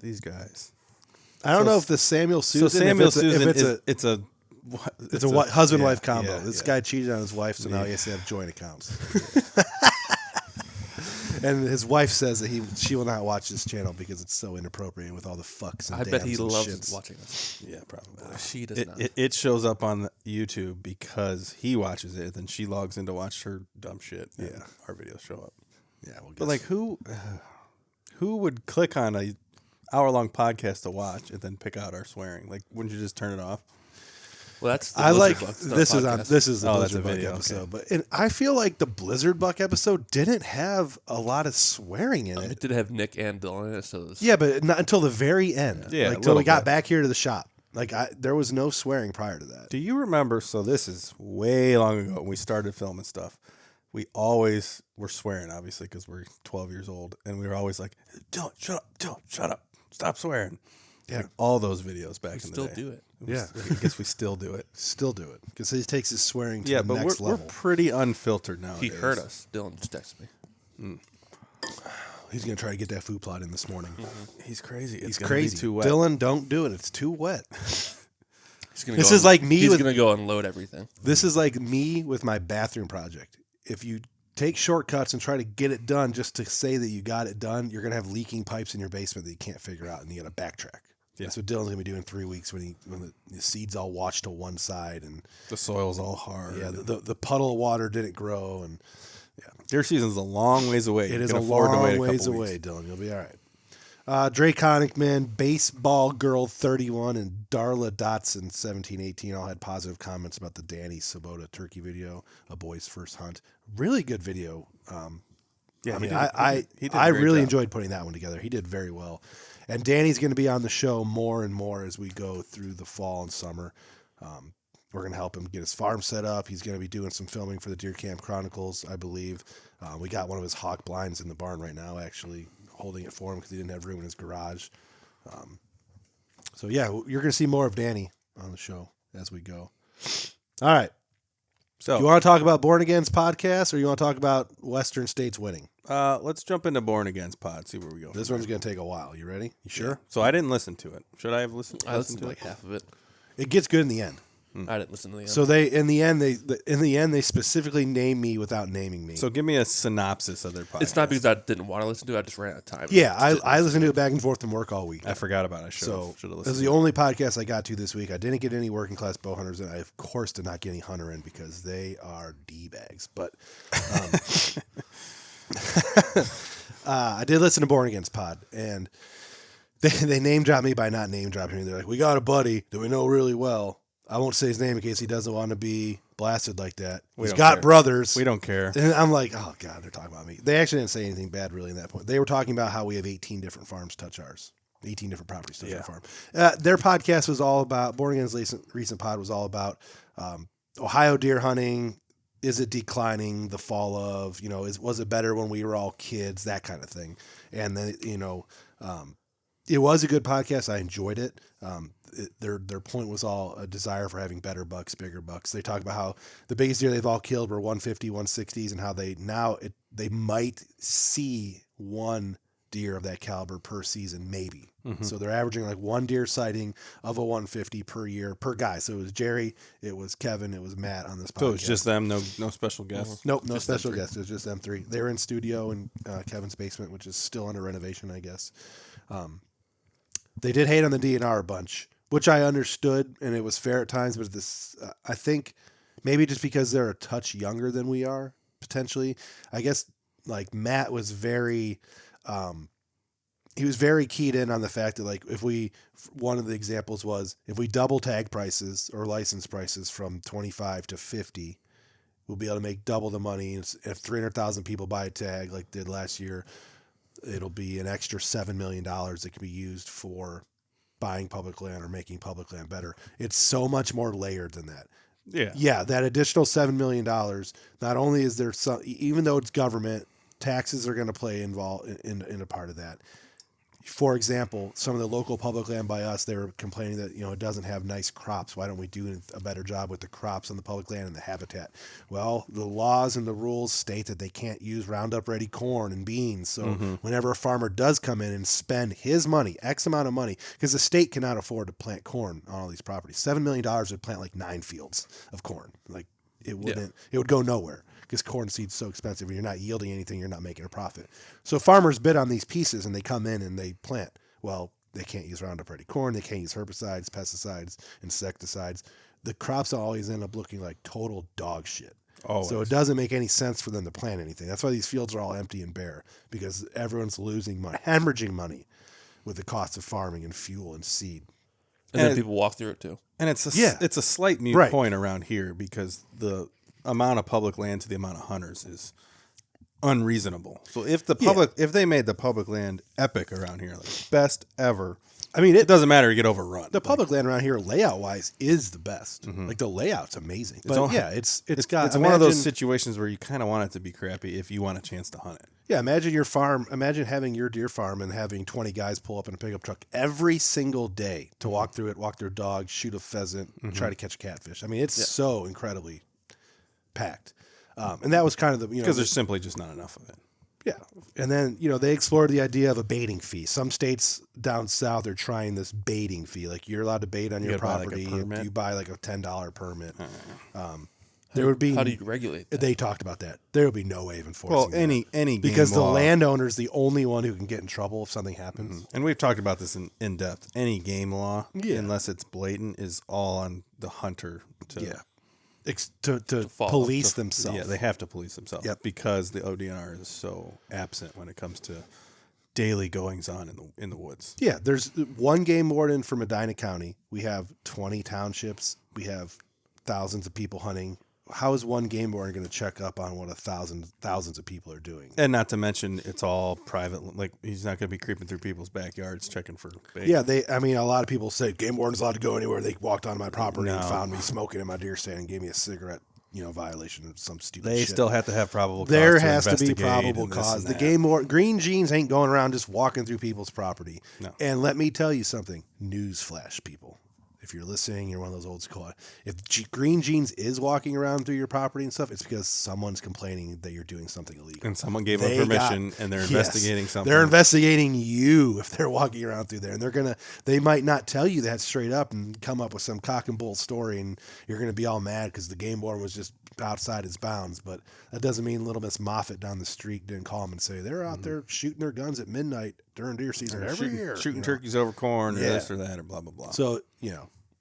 [SPEAKER 2] I don't know if the Samuel Susan.
[SPEAKER 7] So Samuel
[SPEAKER 2] if it's
[SPEAKER 7] Susan
[SPEAKER 2] it's a husband-wife combo.
[SPEAKER 7] yeah,
[SPEAKER 2] This
[SPEAKER 7] yeah.
[SPEAKER 2] guy cheated on his wife, so now he has to have joint accounts. And his wife says that she will not watch this channel because it's so inappropriate with all the fucks and
[SPEAKER 8] I bet he
[SPEAKER 2] dams and
[SPEAKER 8] loves
[SPEAKER 2] shits.
[SPEAKER 8] watching this.
[SPEAKER 7] Yeah, probably.
[SPEAKER 8] She does not.
[SPEAKER 7] It shows up on YouTube because he watches it, then she logs in to watch her dumb shit. And
[SPEAKER 2] Yeah.
[SPEAKER 7] our videos show up.
[SPEAKER 2] Yeah, well,
[SPEAKER 7] But like, who would click on a hour-long podcast to watch and then pick out our swearing? Like, wouldn't you just turn it off?
[SPEAKER 8] Well, that's the
[SPEAKER 2] I
[SPEAKER 8] Blizzard
[SPEAKER 2] like
[SPEAKER 8] Buck. It's not a
[SPEAKER 2] this is
[SPEAKER 8] podcast.
[SPEAKER 2] this is the
[SPEAKER 7] Oh, that's
[SPEAKER 2] Blizzard
[SPEAKER 7] a
[SPEAKER 2] Buck
[SPEAKER 7] video,
[SPEAKER 2] episode,
[SPEAKER 7] okay.
[SPEAKER 2] but and I feel like the Blizzard Buck episode didn't have a lot of swearing in
[SPEAKER 8] It
[SPEAKER 2] it.
[SPEAKER 8] did have Nick and Dylan in it, so it was,
[SPEAKER 2] Yeah, but not until the very end.
[SPEAKER 7] Yeah,
[SPEAKER 2] like
[SPEAKER 7] a
[SPEAKER 2] till we
[SPEAKER 7] little
[SPEAKER 2] got
[SPEAKER 7] bit.
[SPEAKER 2] back here to the shop. Like there was no swearing prior to that.
[SPEAKER 7] Do you remember? So this is way long ago when we started filming stuff. We always were swearing, obviously, because we're 12 years old, and we were always like, "Don't shut up, stop swearing."
[SPEAKER 2] Yeah.
[SPEAKER 7] Like, all those videos back in the
[SPEAKER 8] still
[SPEAKER 7] day.
[SPEAKER 8] do it.
[SPEAKER 2] Yeah,
[SPEAKER 7] I guess we still do it.
[SPEAKER 2] still do it because he takes his swearing to
[SPEAKER 7] Yeah,
[SPEAKER 2] the
[SPEAKER 7] but
[SPEAKER 2] next
[SPEAKER 7] we're
[SPEAKER 2] level.
[SPEAKER 7] pretty unfiltered now.
[SPEAKER 8] He heard us. Dylan just texted me.
[SPEAKER 2] He's gonna try to get that food plot in this morning.
[SPEAKER 7] He's crazy. It's
[SPEAKER 2] He's
[SPEAKER 7] gonna
[SPEAKER 2] crazy.
[SPEAKER 7] Be too wet.
[SPEAKER 2] Dylan, don't do it. It's too wet.
[SPEAKER 8] He's gonna
[SPEAKER 2] This
[SPEAKER 8] go
[SPEAKER 2] is like me
[SPEAKER 8] He's
[SPEAKER 2] with-
[SPEAKER 8] gonna go unload everything.
[SPEAKER 2] This is like me with my bathroom project. If you take shortcuts and try to get it done just to say that you got it done, you're gonna have leaking pipes in your basement that you can't figure out, and you got to backtrack.
[SPEAKER 7] Yeah.
[SPEAKER 2] That's what Dylan's gonna be doing in 3 weeks when the seeds all washed to one side, and
[SPEAKER 7] The soil's all hard.
[SPEAKER 2] yeah, the puddle of water didn't grow, and
[SPEAKER 7] Deer season's a long ways away.
[SPEAKER 2] it
[SPEAKER 7] You
[SPEAKER 2] is
[SPEAKER 7] can
[SPEAKER 2] a
[SPEAKER 7] afford to wait
[SPEAKER 2] long
[SPEAKER 7] a
[SPEAKER 2] ways
[SPEAKER 7] couple
[SPEAKER 2] away,
[SPEAKER 7] weeks.
[SPEAKER 2] Dylan. You'll be all right. Draconic Man, Baseball Girl 31, and Darla Dotson 1718 all had positive comments about the Danny Sabota turkey video, A Boy's First Hunt. Really good video.
[SPEAKER 7] Yeah,
[SPEAKER 2] I mean,
[SPEAKER 7] he did a
[SPEAKER 2] I
[SPEAKER 7] great
[SPEAKER 2] really
[SPEAKER 7] job.
[SPEAKER 2] enjoyed putting that one together. He did very well. And Danny's going to be on the show more and more as we go through the fall and summer. We're going to help him get his farm set up. He's going to be doing some filming for the Deer Camp Chronicles, I believe. We got one of his hawk blinds in the barn right now, actually holding it for him because he didn't have room in his garage. So yeah, you're going to see more of Danny on the show as we go. All right.
[SPEAKER 7] So
[SPEAKER 2] You want to talk about Born Again's podcast, or you want to talk about Western States winning?
[SPEAKER 7] let's jump into Born Again's pod. See where we go.
[SPEAKER 2] This one's going to take a while. You ready? You sure?
[SPEAKER 7] Yeah. So I didn't listen to it. Should I have listened?
[SPEAKER 8] I listened to
[SPEAKER 7] it?
[SPEAKER 8] like half of it.
[SPEAKER 2] It gets good in the end.
[SPEAKER 8] I didn't listen to the end.
[SPEAKER 2] So they in the end they specifically name me without naming me.
[SPEAKER 7] So give me a synopsis of their podcast.
[SPEAKER 8] it's not because I didn't want to listen to it. I just ran out of time.
[SPEAKER 2] yeah, I listened to it back and forth from work all week.
[SPEAKER 7] I forgot about it. I should
[SPEAKER 2] So
[SPEAKER 7] have
[SPEAKER 2] this
[SPEAKER 7] listened.
[SPEAKER 2] is the only podcast I got to this week. I didn't get any working class bow hunters in. I of course did not get any hunter in because they are D bags. But I did listen to Born Again's pod, and they name dropped me by not name dropping me. They're like, "We got a buddy that we know really well. I won't say his name in case he doesn't want to be blasted like that. He's
[SPEAKER 7] don't
[SPEAKER 2] got
[SPEAKER 7] care.
[SPEAKER 2] brothers.
[SPEAKER 7] We don't care.
[SPEAKER 2] And I'm like, oh God, they're talking about me. They actually didn't say anything bad really in that point. They were talking about how we have 18 different farms touch ours. 18 different properties touch our farm. Their podcast was all about, Born Again's recent pod was all about Ohio deer hunting. Is it declining? The fall of, was it better when we were all kids? That kind of thing. And then, it was a good podcast. I enjoyed it. Their point was all a desire for having better bucks, bigger bucks. They talk about how the biggest deer they've all killed were 150, 160s, and how they might see one deer of that caliber per season, maybe.
[SPEAKER 7] Mm-hmm.
[SPEAKER 2] So they're averaging like one deer sighting of a 150 per year per guy. So it was Jerry, it was Kevin, it was Matt on this podcast.
[SPEAKER 7] So it's just them, no special guests.
[SPEAKER 2] Nope, no
[SPEAKER 8] Just them
[SPEAKER 2] special
[SPEAKER 8] three.
[SPEAKER 2] guests. It was just them three. They were in studio in Kevin's basement, which is still under renovation, I guess. They did hate on the DNR a bunch, which I understood, and it was fair at times. But I think maybe just because they're a touch younger than we are, potentially. I guess like Matt was very, he was very keyed in on the fact that like one of the examples was if we double tag prices or license prices from 25 to 50. We'll be able to make double the money. If 300,000 people buy a tag like did last year, it'll be an extra $7 million that can be used for buying public land or making public land better. It's so much more layered than that.
[SPEAKER 7] Yeah.
[SPEAKER 2] Yeah, that additional $7 million, not only is there some, even though it's government, taxes are going to play in a part of that. For example, some of the local public land by us, they were complaining that, it doesn't have nice crops. Why don't we do a better job with the crops on the public land and the habitat? Well, the laws and the rules state that they can't use Roundup Ready corn and beans. So whenever a farmer does come in and spend his money, X amount of money, because the state cannot afford to plant corn on all these properties. $7 million would plant like 9 fields of corn. Like it wouldn't, it would go nowhere. Because corn seed's so expensive, and you're not yielding anything, you're not making a profit. So farmers bid on these pieces, and they come in and they plant. Well, they can't use Roundup Ready corn, they can't use herbicides, pesticides, insecticides. The crops always end up looking like total dog shit. Always. So it doesn't make any sense for them to plant anything. That's why these fields are all empty and bare, because everyone's losing money, hemorrhaging money with the cost of farming and fuel and seed.
[SPEAKER 8] And then people walk through it too.
[SPEAKER 7] And it's a slight mute point around here, because the amount of public land to the amount of hunters is unreasonable. So if if they made the public land epic around here, like best ever, I mean, it doesn't matter, you get overrun.
[SPEAKER 2] The public land around here, layout wise, is the best. Like the layout's amazing. But it's
[SPEAKER 7] one of those situations where you kind of want it to be crappy if you want a chance to hunt it.
[SPEAKER 2] Yeah, imagine your farm. Imagine having your deer farm and having 20 guys pull up in a pickup truck every single day to walk through it, walk their dog, shoot a pheasant, try to catch a catfish. I mean, it's so incredibly packed. And that was kind of the,
[SPEAKER 7] because there's simply just not enough of it.
[SPEAKER 2] Yeah. And then, they explored the idea of a baiting fee. Some states down south are trying this baiting fee. Like you're allowed to bait on your property. You buy like a $10 permit. There would be.
[SPEAKER 8] How do you regulate that?
[SPEAKER 2] They talked about that. There would be no way of enforcing
[SPEAKER 7] any game
[SPEAKER 2] because the
[SPEAKER 7] law,
[SPEAKER 2] landowner's the only one who can get in trouble if something happens.
[SPEAKER 7] And we've talked about this in depth. Any game law, unless it's blatant, is all on the hunter to
[SPEAKER 2] to police themselves.
[SPEAKER 7] Yeah, they have to police themselves because the ODNR is so absent when it comes to daily goings on in the woods.
[SPEAKER 2] Yeah, there's one game warden for Medina County. We have 20 townships. We have thousands of people hunting. How is one game warden going to check up on what thousands of people are doing?
[SPEAKER 7] And not to mention, it's all private. Like he's not going to be creeping through people's backyards checking for bait.
[SPEAKER 2] Yeah, a lot of people say game warden's allowed to go anywhere. They walked onto my property and found me smoking in my deer stand and gave me a cigarette, violation of some stupid shit.
[SPEAKER 7] They still have to have probable cause.
[SPEAKER 2] There has to be probable cause. The game warden, Green Jeans ain't going around just walking through people's property.
[SPEAKER 7] No.
[SPEAKER 2] And let me tell you something. Newsflash, people. If you're listening, you're one of those old school. If Green Jeans is walking around through your property and stuff, it's because someone's complaining that you're doing something illegal.
[SPEAKER 7] And someone gave them permission, and they're investigating something.
[SPEAKER 2] They're investigating you if they're walking around through there. And they might not tell you that straight up and come up with some cock and bull story, and you're going to be all mad because the game warden was just outside its bounds. But that doesn't mean little Miss Moffat down the street didn't call them and say, they're out there shooting their guns at midnight during deer season every year.
[SPEAKER 7] Shooting turkeys over corn or this or that or blah, blah, blah.
[SPEAKER 2] So,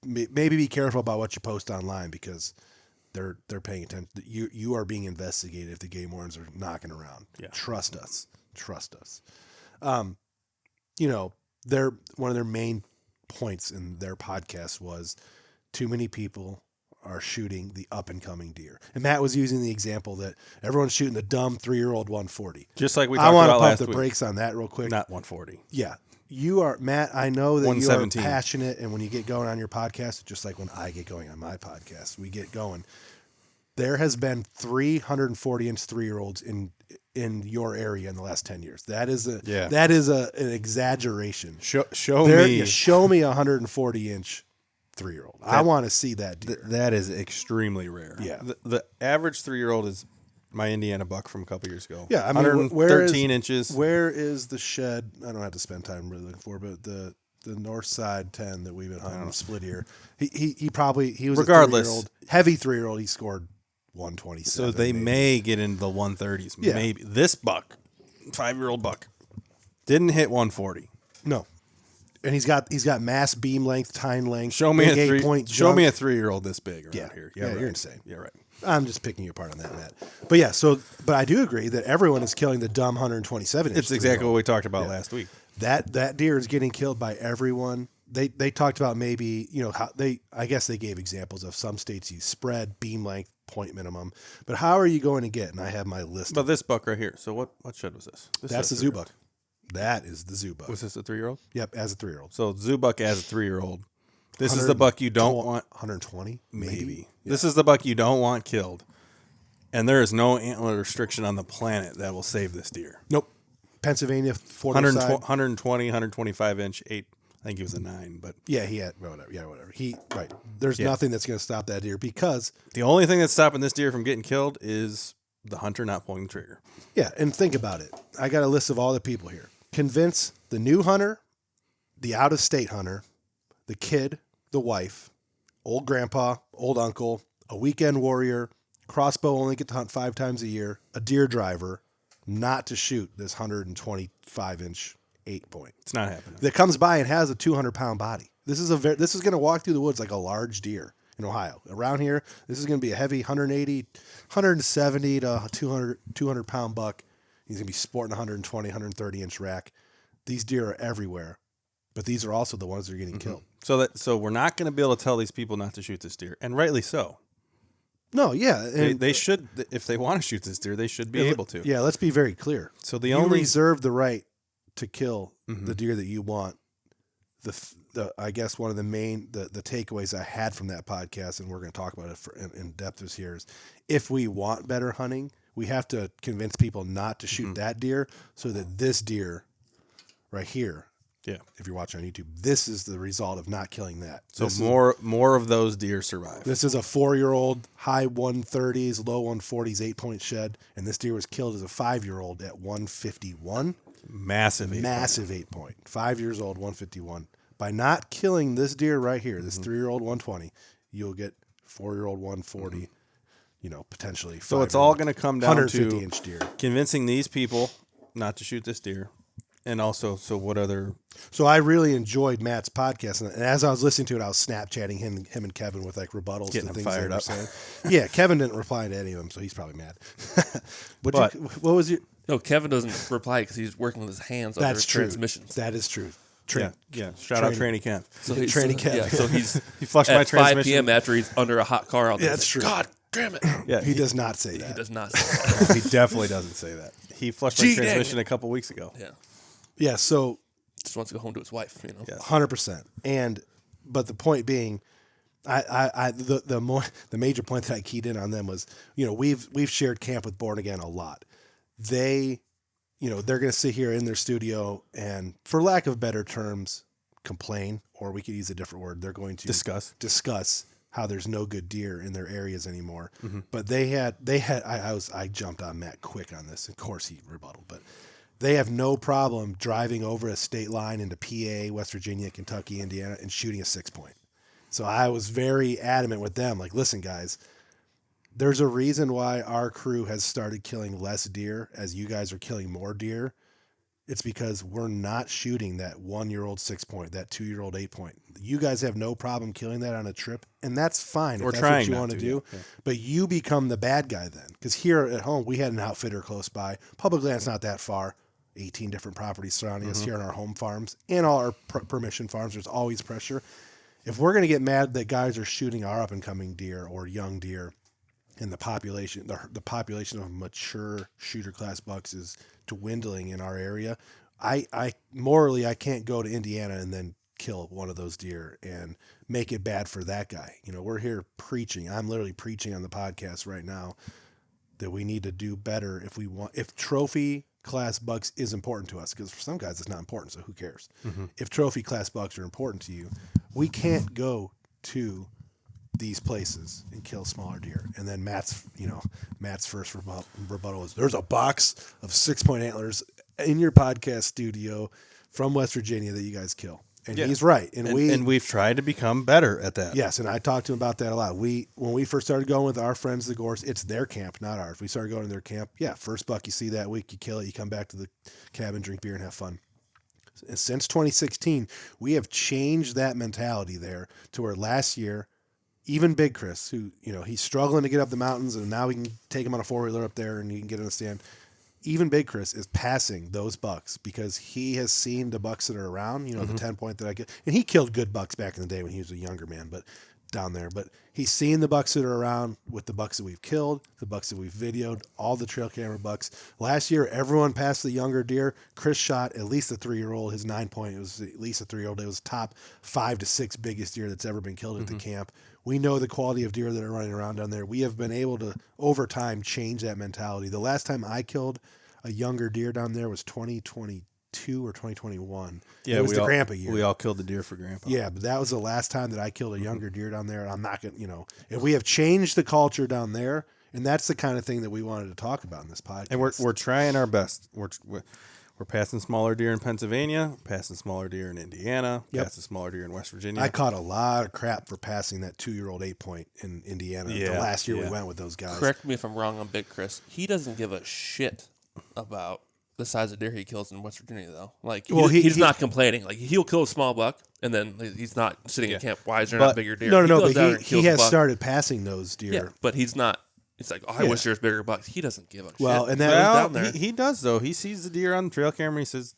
[SPEAKER 2] maybe be careful about what you post online because they're paying attention. You are being investigated if the game wardens are knocking around.
[SPEAKER 7] Yeah.
[SPEAKER 2] Trust us. One of their main points in their podcast was too many people are shooting the up and coming deer. And Matt was using the example that everyone's shooting the dumb 3-year-old 140.
[SPEAKER 7] Just like we talked about last week. I want to pump
[SPEAKER 2] the brakes on that real quick.
[SPEAKER 7] Not 140.
[SPEAKER 2] Yeah. You are, Matt, I know that you are passionate, and when you get going on your podcast, just like when I get going on my podcast, we get going. There has been 340-inch 3-year-olds in your area in the last 10 years. That is an exaggeration.
[SPEAKER 7] Show me a
[SPEAKER 2] 140-inch 3-year-old. I want to see that deer.
[SPEAKER 7] That is extremely rare.
[SPEAKER 2] Yeah.
[SPEAKER 7] The average 3-year-old is my Indiana buck from a couple years ago.
[SPEAKER 2] Yeah, I mean,
[SPEAKER 7] 113 inches.
[SPEAKER 2] Where is the shed? I don't have to spend time really looking for, but the north side 10 that we've been hunting split ear. He was
[SPEAKER 7] regardless
[SPEAKER 2] a 3-year-old, heavy 3-year-old. He scored 127.
[SPEAKER 7] So they may get into the 130s.
[SPEAKER 2] Yeah.
[SPEAKER 7] Maybe this buck, 5-year-old buck, didn't hit 140.
[SPEAKER 2] No. And he's got mass beam length, tine length.
[SPEAKER 7] Show me a 3-year-old this big around here.
[SPEAKER 2] Yeah,
[SPEAKER 7] right.
[SPEAKER 2] You're insane.
[SPEAKER 7] Yeah, right.
[SPEAKER 2] I'm just picking you apart on that, Matt. But I do agree that everyone is killing the dumb 127-inch.
[SPEAKER 7] It's exactly what we talked about last week.
[SPEAKER 2] That deer is getting killed by everyone. They talked about maybe, I guess they gave examples of some states use spread, beam length, point minimum. But how are you going to get? And I have my list.
[SPEAKER 7] But this buck right here. So what shed was this?
[SPEAKER 2] That's the zoo buck. That is the zoo buck.
[SPEAKER 7] Was this a 3-year-old?
[SPEAKER 2] Yep, as a 3-year-old.
[SPEAKER 7] So zoo buck as a 3-year-old. This is the buck you don't want.
[SPEAKER 2] 120,
[SPEAKER 7] maybe. Yeah. This is the buck you don't want killed. And there is no antler restriction on the planet that will save this deer.
[SPEAKER 2] Nope. Pennsylvania 40 side.
[SPEAKER 7] 120, 125 inch, 8. I think he was a 9, but
[SPEAKER 2] Yeah, he had whatever. Yeah, whatever. There's nothing that's going to stop that deer because
[SPEAKER 7] the only thing that's stopping this deer from getting killed is the hunter not pulling the trigger.
[SPEAKER 2] yeah. And think about it. I got a list of all the people here. Convince the new hunter, the out of state hunter, the kid, the wife, old grandpa, old uncle, a weekend warrior, crossbow only get to hunt 5 times a year, a deer driver, not to shoot this 125 inch 8 point.
[SPEAKER 7] It's not happening.
[SPEAKER 2] That comes by and has a 200-pound body. This is going to walk through the woods like a large deer in Ohio. Around here, this is going to be a heavy 180, 170 to 200-pound buck. He's going to be sporting a 120, 130 inch rack. These deer are everywhere, but these are also the ones that are getting killed.
[SPEAKER 7] So we're not going to be able to tell these people not to shoot this deer, and rightly so.
[SPEAKER 2] No, yeah, and
[SPEAKER 7] They should, if they want to shoot this deer, they should be able to.
[SPEAKER 2] Yeah, let's be very clear.
[SPEAKER 7] So the
[SPEAKER 2] You
[SPEAKER 7] only
[SPEAKER 2] reserve the right to kill the deer that you want. The I guess one of the main the takeaways I had from that podcast, and we're going to talk about it in depth this year, is if we want better hunting, we have to convince people not to shoot that deer, so that this deer right here, if you're watching on YouTube, this is the result of not killing that.
[SPEAKER 7] So more of those deer survive.
[SPEAKER 2] This is a 4-year-old, high 130s, low 140s, 8-point shed, and this deer was killed as a 5-year-old at 151.
[SPEAKER 7] Massive
[SPEAKER 2] 8-point. 5 years old, 151. By not killing this deer right here, this 3-year-old 120, you'll get 4-year-old 140, potentially.
[SPEAKER 7] So it's all going to come down
[SPEAKER 2] 150
[SPEAKER 7] to
[SPEAKER 2] inch deer.
[SPEAKER 7] convincing these people not to shoot this deer. And also, so what other...
[SPEAKER 2] So I really enjoyed Matt's podcast, and as I was listening to it, I was Snapchatting him and Kevin with like rebuttals
[SPEAKER 7] Getting
[SPEAKER 2] to
[SPEAKER 7] them
[SPEAKER 2] things they
[SPEAKER 7] fired
[SPEAKER 2] were
[SPEAKER 7] up.
[SPEAKER 2] saying. Yeah, Kevin didn't reply to any of them, so he's probably mad. What was your...
[SPEAKER 8] No, Kevin doesn't reply because he's working with his hands on
[SPEAKER 2] That's true.
[SPEAKER 8] transmissions.
[SPEAKER 2] That is true.
[SPEAKER 7] Shout out Tranny Camp.
[SPEAKER 8] So he's,
[SPEAKER 2] Training camp.
[SPEAKER 8] Yeah, so he's
[SPEAKER 7] He flushed my
[SPEAKER 8] at 5
[SPEAKER 7] transmission.
[SPEAKER 8] p.m. after he's under a hot car out there.
[SPEAKER 2] That's true.
[SPEAKER 8] God damn it.
[SPEAKER 7] Yeah,
[SPEAKER 2] He does not say that.
[SPEAKER 8] He does not say that.
[SPEAKER 7] he definitely doesn't say that. He flushed my transmission a couple weeks ago.
[SPEAKER 8] Yeah.
[SPEAKER 2] Yeah, so
[SPEAKER 8] Just wants to go home to his wife,
[SPEAKER 7] Yeah.
[SPEAKER 2] 100%. But the point being, the major point that I keyed in on them was, we've shared camp with Born Again a lot. They're going to sit here in their studio and, for lack of better terms, complain, or we could use a different word. They're going to discuss how there's no good deer in their areas anymore. But I jumped on Matt quick on this. Of course he rebutted, but they have no problem driving over a state line into PA, West Virginia, Kentucky, Indiana, and shooting a 6-point. So I was very adamant with them. Like, listen, guys, there's a reason why our crew has started killing less deer as you guys are killing more deer. It's because we're not shooting that 1-year-old 6-point, that 2-year-old 8-point. You guys have no problem killing that on a trip, and that's fine.
[SPEAKER 7] We're
[SPEAKER 2] if that's
[SPEAKER 7] trying
[SPEAKER 2] what you
[SPEAKER 7] not
[SPEAKER 2] want to
[SPEAKER 7] to,
[SPEAKER 2] do.
[SPEAKER 7] yeah.
[SPEAKER 2] But you become the bad guy then. Because here at home, we had an outfitter close by. Public land's not that far. 18 different properties surrounding us here on our home farms and all our permission farms. There's always pressure. If we're going to get mad that guys are shooting our up-and-coming deer or young deer, and the population of mature shooter class bucks is dwindling in our area, I morally, I can't go to Indiana and then kill one of those deer and make it bad for that guy. We're here preaching. I'm literally preaching on the podcast right now that we need to do better if trophy class bucks is important to us, because for some guys it's not important, so who cares? If trophy class bucks are important to you, we can't go to these places and kill smaller deer. And then Matt's first rebuttal is, there's a box of 6-point antlers in your podcast studio from West Virginia that you guys kill. And he's right. And
[SPEAKER 7] we've tried to become better at that.
[SPEAKER 2] Yes, and I talked to him about that a lot. When we first started going with our friends, the Gores, it's their camp, not ours. We started going to their camp. Yeah, first buck you see that week, you kill it, you come back to the cabin, drink beer, and have fun. And since 2016, we have changed that mentality there to where last year, even Big Chris, who, he's struggling to get up the mountains, and now we can take him on a 4-wheeler up there and you can get in a stand. Even Big Chris is passing those bucks because he has seen the bucks that are around, the 10-point that I get. And he killed good bucks back in the day when he was a younger man, but down there. But he's seen the bucks that are around with the bucks that we've killed, the bucks that we've videoed, all the trail camera bucks. Last year, everyone passed the younger deer. Chris shot at least a 3-year-old. His 9-point, it was at least a 3-year-old. It was top 5 to 6 biggest deer that's ever been killed at the camp. We know the quality of deer that are running around down there. We have been able to, over time, change that mentality. The last time I killed a younger deer down there was 2022 or 2021.
[SPEAKER 7] Yeah,
[SPEAKER 2] it was the grandpa year.
[SPEAKER 7] We all killed the deer for grandpa.
[SPEAKER 2] Yeah, but that was the last time that I killed a younger deer down there. I'm not going to, and we have changed the culture down there, and that's the kind of thing that we wanted to talk about in this podcast.
[SPEAKER 7] And we're trying our best. We're passing smaller deer in Pennsylvania, passing smaller deer in Indiana, passing smaller deer in West Virginia.
[SPEAKER 2] I caught a lot of crap for passing that 2-year-old 8-point in Indiana the last year we went with those guys.
[SPEAKER 8] Correct me if I'm wrong on Big Chris. He doesn't give a shit about the size of deer he kills in West Virginia, though. Like, he's not complaining. Like, he'll kill a small buck, and then he's not sitting at camp. Why is there not bigger deer?
[SPEAKER 2] No, but he has started passing those deer.
[SPEAKER 8] Yeah, but he's not. It's like, I wish there's bigger bucks. He doesn't give a shit.
[SPEAKER 2] And
[SPEAKER 8] down there.
[SPEAKER 7] He does, though. He sees the deer on the trail camera. He says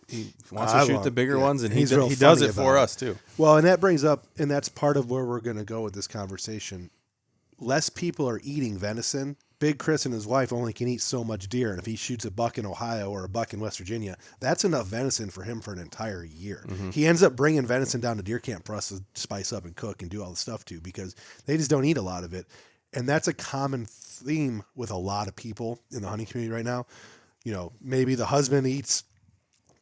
[SPEAKER 7] he wants to shoot the bigger ones, and he does it for us, too.
[SPEAKER 2] Well, and that brings up, and that's part of where we're going to go with this conversation. Less people are eating venison. Big Chris and his wife only can eat so much deer, and if he shoots a buck in Ohio or a buck in West Virginia, that's enough venison for him for an entire year. Mm-hmm. He ends up bringing venison down to deer camp for us to spice up and cook and do all the stuff too, because they just don't eat a lot of it. And that's a common theme with a lot of people in the hunting community right now. Maybe the husband eats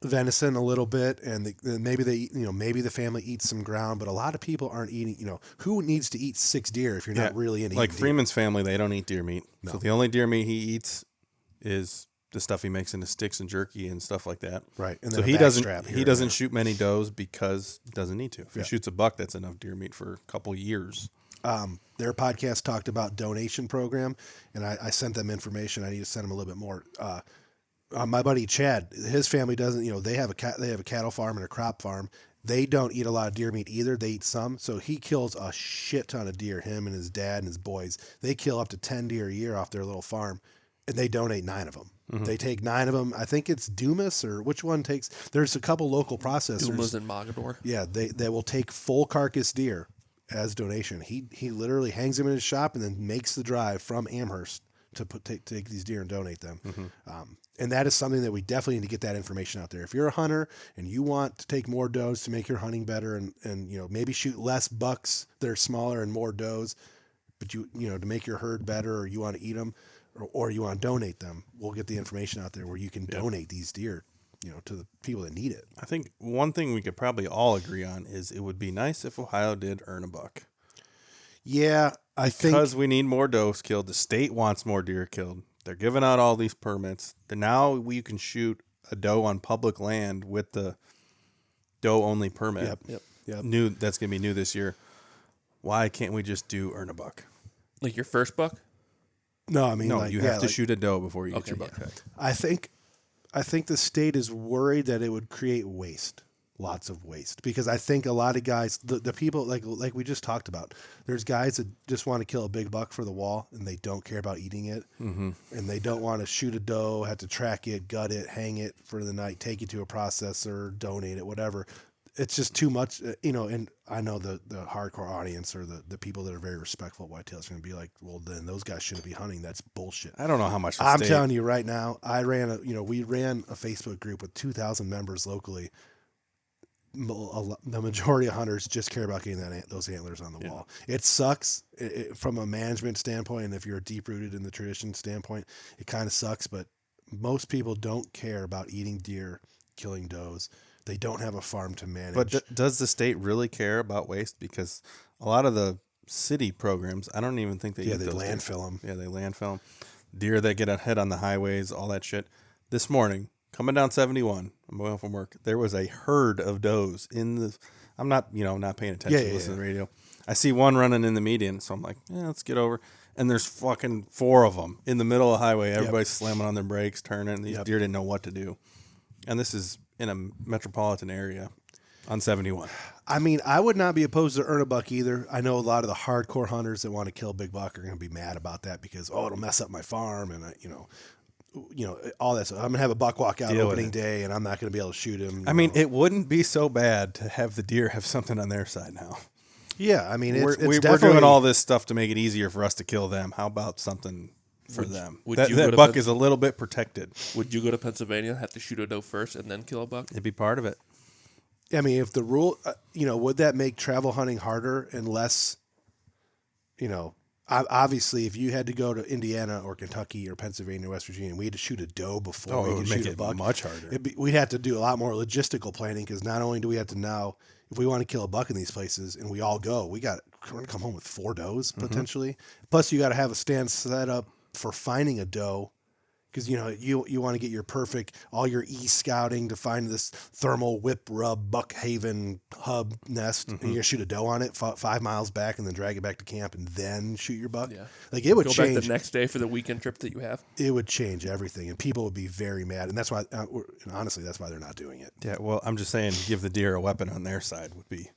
[SPEAKER 2] venison a little bit, and maybe the family eats some ground, but a lot of people aren't eating. Who needs to eat 6 deer if you're not really into
[SPEAKER 7] like
[SPEAKER 2] eating
[SPEAKER 7] Freeman's family? They don't eat deer meat,
[SPEAKER 2] No.
[SPEAKER 7] So the only deer meat he eats is the stuff he makes into sticks and jerky and stuff like that.
[SPEAKER 2] Right, and
[SPEAKER 7] so
[SPEAKER 2] then
[SPEAKER 7] he doesn't shoot many does because he doesn't need to. If he shoots a buck, that's enough deer meat for a couple years.
[SPEAKER 2] Their podcast talked about donation program, and I sent them information. I need to send them a little bit more. My buddy Chad, his family doesn't. They have a cattle farm and a crop farm. They don't eat a lot of deer meat either. They eat some, so he kills a shit ton of deer. Him and his dad and his boys, they kill up to 10 deer a year off their little farm, and they donate 9 of them. Mm-hmm. They take 9 of them. I think it's Dumas or which one takes. There's a couple local processors.
[SPEAKER 8] Dumas and Mogador.
[SPEAKER 2] Yeah, they will take full carcass deer as donation. He literally hangs them in his shop and then makes the drive from Amherst to take these deer and donate them. Mm-hmm. And that is something that we definitely need to get that information out there. If you're a hunter and you want to take more does to make your hunting better and maybe shoot less bucks that are smaller and more does, but to make your herd better, or you want to eat them or you want to donate them, we'll get the information out there where you can donate these deer to the people that need it.
[SPEAKER 7] I think one thing we could probably all agree on is it would be nice if Ohio did earn a buck.
[SPEAKER 2] Yeah,
[SPEAKER 7] because we need more does killed. The state wants more deer killed. They're giving out all these permits. Now we can shoot a doe on public land with the doe only permit.
[SPEAKER 2] Yep.
[SPEAKER 7] That's gonna be new this year. Why can't we just do earn a buck?
[SPEAKER 8] Like your first buck?
[SPEAKER 2] No, I mean,
[SPEAKER 7] you have to shoot a doe before you get your buck.
[SPEAKER 8] Yeah.
[SPEAKER 2] I think the state is worried that it would create waste, lots of waste, because I think a lot of guys, the people like we just talked about, there's guys that just want to kill a big buck for the wall and they don't care about eating it, and they don't want to shoot a doe, have to track it, gut it, hang it for the night, take it to a processor, donate it, whatever. It's just too much, and I know the hardcore audience or the people that are very respectful of whitetails are going to be like, well, then those guys shouldn't be hunting. That's bullshit.
[SPEAKER 7] I don't know how much
[SPEAKER 2] I'm telling you right now, we ran a Facebook group with 2,000 members locally. The majority of hunters just care about getting those antlers on the wall. It sucks from a management standpoint, and if you're deep rooted in the tradition standpoint, it kind of sucks, but most people don't care about eating deer, killing does. They don't have a farm to manage.
[SPEAKER 7] But does the state really care about waste? Because a lot of the city programs, I don't even think they eat
[SPEAKER 2] they
[SPEAKER 7] those
[SPEAKER 2] landfill them.
[SPEAKER 7] Yeah, they landfill them. Deer that get ahead on the highways, all that shit. This morning, coming down 71, I'm going from work, there was a herd of does in the... I'm not paying attention to listen to the radio. I see one running in the median, so I'm like, let's get over. And there's fucking 4 of them in the middle of the highway. Everybody's slamming on their brakes, turning. These deer didn't know what to do. And this is in a metropolitan area on 71.
[SPEAKER 2] I mean, I would not be opposed to earn a buck either. I know a lot of the hardcore hunters that want to kill a big buck are going to be mad about that because, it'll mess up my farm and, all that stuff. I'm going to have a buck walk out opening day and I'm not going to be able to shoot him.
[SPEAKER 7] I mean, it wouldn't be so bad to have the deer have something on their side now.
[SPEAKER 2] Yeah, I mean,
[SPEAKER 7] we're doing all this stuff to make it easier for us to kill them. How about something for them? That buck is a little bit protected.
[SPEAKER 8] Would you go to Pennsylvania, have to shoot a doe first, and then kill a buck?
[SPEAKER 7] It'd be part of it.
[SPEAKER 2] I mean, if the rule, would that make travel hunting harder and less, obviously, if you had to go to Indiana or Kentucky or Pennsylvania or West Virginia, and we had to shoot a doe before we could shoot a buck,
[SPEAKER 7] much harder.
[SPEAKER 2] We'd have to do a lot more logistical planning because not only do we have to know if we want to kill a buck in these places and we all go, we're going to come home with 4 does potentially. Plus, you got to have a stand set up for finding a doe. Because, you want to get your perfect, all your e-scouting to find this thermal whip rub Buckhaven hub nest, and you're going to shoot a doe on it 5 miles back and then drag it back to camp and then shoot your buck.
[SPEAKER 8] Yeah.
[SPEAKER 2] Like, it would
[SPEAKER 8] Go
[SPEAKER 2] change.
[SPEAKER 8] back the next day for the weekend trip that you have.
[SPEAKER 2] It would change everything, and people would be very mad. And that's why, honestly, that's why they're not doing it.
[SPEAKER 7] Yeah, well, I'm just saying, give the deer a weapon on their side would be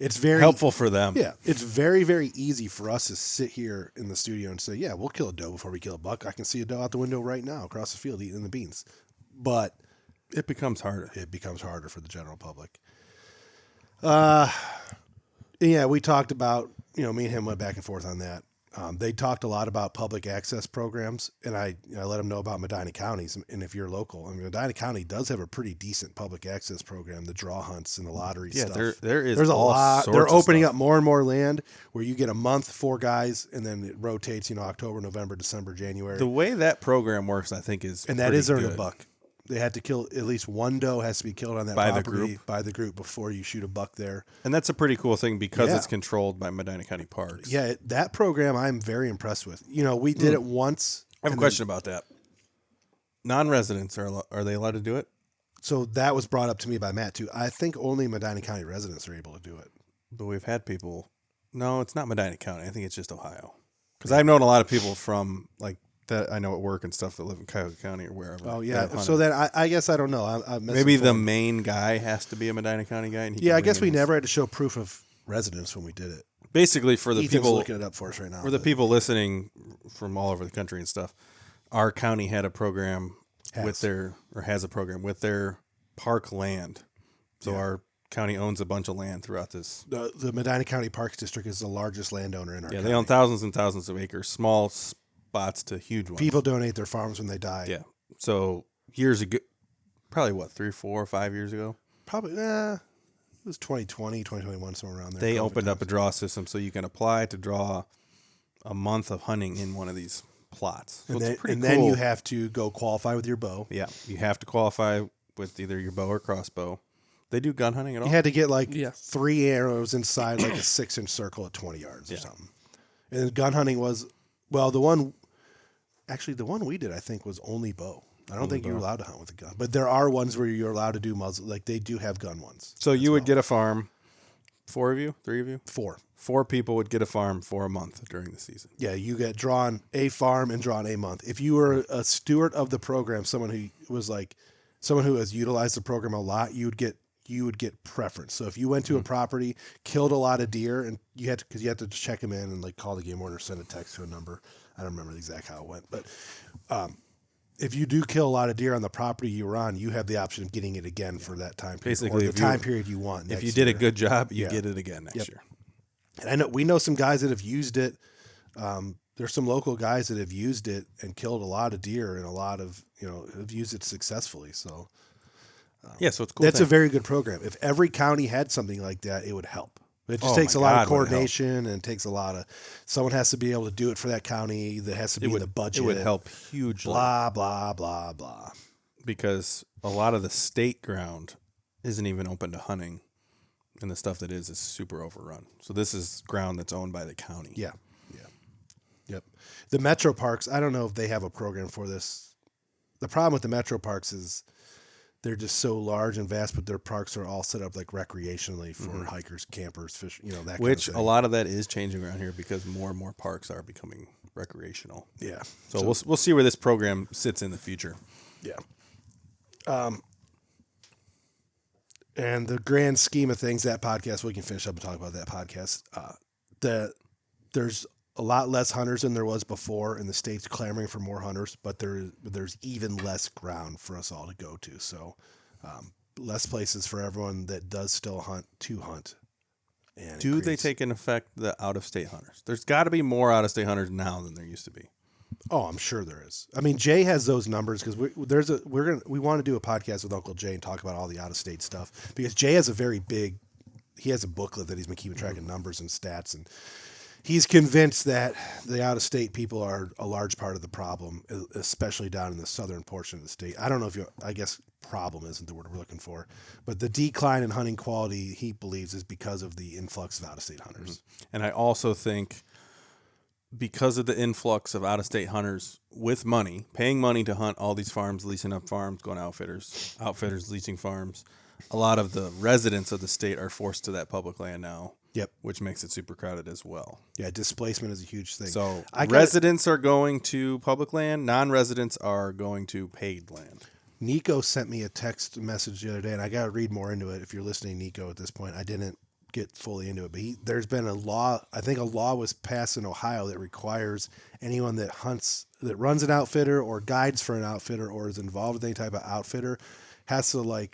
[SPEAKER 2] It's very
[SPEAKER 7] helpful for them.
[SPEAKER 2] Yeah, it's very, very easy for us to sit here in the studio and say, yeah, we'll kill a doe before we kill a buck. I can see a doe out the window right now across the field eating the beans. But
[SPEAKER 7] it becomes harder.
[SPEAKER 2] It becomes harder for the general public. Yeah, we talked about, me and him went back and forth on that. They talked a lot about public access programs, and I let them know about Medina counties. And if you're local, Medina County does have a pretty decent public access program, the draw hunts and the lottery stuff.
[SPEAKER 7] Yeah, there's
[SPEAKER 2] a lot. They're opening up more and more land where you get a month, 4 guys, and then it rotates, October, November, December, January.
[SPEAKER 7] The way that program works, I think, is
[SPEAKER 2] and that is earn
[SPEAKER 7] good.
[SPEAKER 2] a buck. They had to kill at least one doe has to be killed on that property by the group before you shoot a buck there.
[SPEAKER 7] And that's a pretty cool thing because it's controlled by Medina County Parks.
[SPEAKER 2] Yeah, that program I'm very impressed with. We did it once.
[SPEAKER 7] I have a question about that. Non-residents, are they allowed to do it?
[SPEAKER 2] So that was brought up to me by Matt too. I think only Medina County residents are able to do it.
[SPEAKER 7] But we've had people. No, it's not Medina County. I think it's just Ohio. Because I've known a lot of people from that I know at work and stuff that live in Cuyahoga County or wherever.
[SPEAKER 2] Oh yeah. So then I guess I don't know.
[SPEAKER 7] Maybe the main guy has to be a Medina County guy. And
[SPEAKER 2] I guess we never had to show proof of residence when we did it.
[SPEAKER 7] Basically, for the
[SPEAKER 2] Ethan's
[SPEAKER 7] people
[SPEAKER 2] looking it up for us right now.
[SPEAKER 7] For the people listening from all over the country and stuff, our county had a program has a program with their park land. So our county owns a bunch of land throughout this.
[SPEAKER 2] The Medina County Parks District is the largest landowner in our county.
[SPEAKER 7] They own thousands and thousands of acres, small spots to huge ones.
[SPEAKER 2] People donate their farms when they die.
[SPEAKER 7] Yeah. So years ago, probably 3, 4, 5 years ago?
[SPEAKER 2] Probably, it was 2020, 2021, somewhere around there.
[SPEAKER 7] They opened up a draw system so you can apply to draw a month of hunting in one of these plots. So
[SPEAKER 2] then you have to go qualify with your bow.
[SPEAKER 7] Yeah. You have to qualify with either your bow or crossbow. They do gun hunting at all?
[SPEAKER 2] You had to get 3 arrows inside a 6-inch circle at 20 yards or something. And then gun hunting was, the one we did, I think, was only bow. I don't think you're allowed to hunt with a gun. But there are ones where you're allowed to do muzzle. They do have gun ones.
[SPEAKER 7] So you would get a farm, 4 of you, 3 of you?
[SPEAKER 2] 4.
[SPEAKER 7] 4 people would get a farm for a month during the season.
[SPEAKER 2] Yeah, you get drawn a farm and drawn a month. If you were a steward of the program, someone who has utilized the program a lot, you would get preference. So if you went to a property, killed a lot of deer, and you had to check them in and call the game warden or send a text to a number. I don't remember exactly how it went, but if you do kill a lot of deer on the property you were on, you have the option of getting it again for that time period.
[SPEAKER 7] Basically,
[SPEAKER 2] or the time period you want.
[SPEAKER 7] If you did a good job, you get it again next year.
[SPEAKER 2] And we know some guys that have used it. There's some local guys that have used it and killed a lot of deer, and a lot of have used it successfully. So
[SPEAKER 7] so it's cool.
[SPEAKER 2] That's a very good program. If every county had something like that, it would help. It just takes a lot of coordination, and it takes a lot of. Someone has to be able to do it for that county. That has to be in the budget.
[SPEAKER 7] It would help hugely.
[SPEAKER 2] Blah blah blah blah.
[SPEAKER 7] Because a lot of the state ground isn't even open to hunting, and the stuff that is super overrun. So this is ground that's owned by the county.
[SPEAKER 2] Yeah. Yep. The metro parks. I don't know if they have a program for this. The problem with the metro parks is they're just so large and vast, but their parks are all set up recreationally for hikers, campers, fish, that
[SPEAKER 7] Which
[SPEAKER 2] kind of thing.
[SPEAKER 7] A lot of that is changing around here because more and more parks are becoming recreational.
[SPEAKER 2] Yeah.
[SPEAKER 7] So we'll see where this program sits in the future.
[SPEAKER 2] Yeah. And the grand scheme of things, that podcast, we can finish up and talk about that podcast. There's a lot less hunters than there was before, and the state's clamoring for more hunters, but there's even less ground for us all to go to. So less places for everyone that does still hunt to hunt. And
[SPEAKER 7] do they take into effect the out-of-state hunters? There's got to be more out-of-state hunters now than there used to be.
[SPEAKER 2] Oh, I'm sure there is. I mean, Jay has those numbers because we want to do a podcast with Uncle Jay and talk about all the out-of-state stuff because Jay has he has a booklet that he's been keeping track of numbers and stats, and he's convinced that the out-of-state people are a large part of the problem, especially down in the southern portion of the state. I don't know if I guess problem isn't the word we're looking for, but the decline in hunting quality, he believes, is because of the influx of out-of-state hunters.
[SPEAKER 7] Mm-hmm. And I also think because of the influx of out-of-state hunters with money, paying money to hunt all these farms, leasing up farms, going to outfitters leasing farms, a lot of the residents of the state are forced to that public land now.
[SPEAKER 2] Yep.
[SPEAKER 7] Which makes it super crowded as well.
[SPEAKER 2] Yeah, displacement is a huge thing.
[SPEAKER 7] So residents are going to public land, non-residents are going to paid land.
[SPEAKER 2] Nico sent me a text message the other day, and I got to read more into it. If you're listening, Nico, at this point, I didn't get fully into it, but there's been a law. I think a law was passed in Ohio that requires anyone that runs an outfitter or guides for an outfitter or is involved with any type of outfitter has to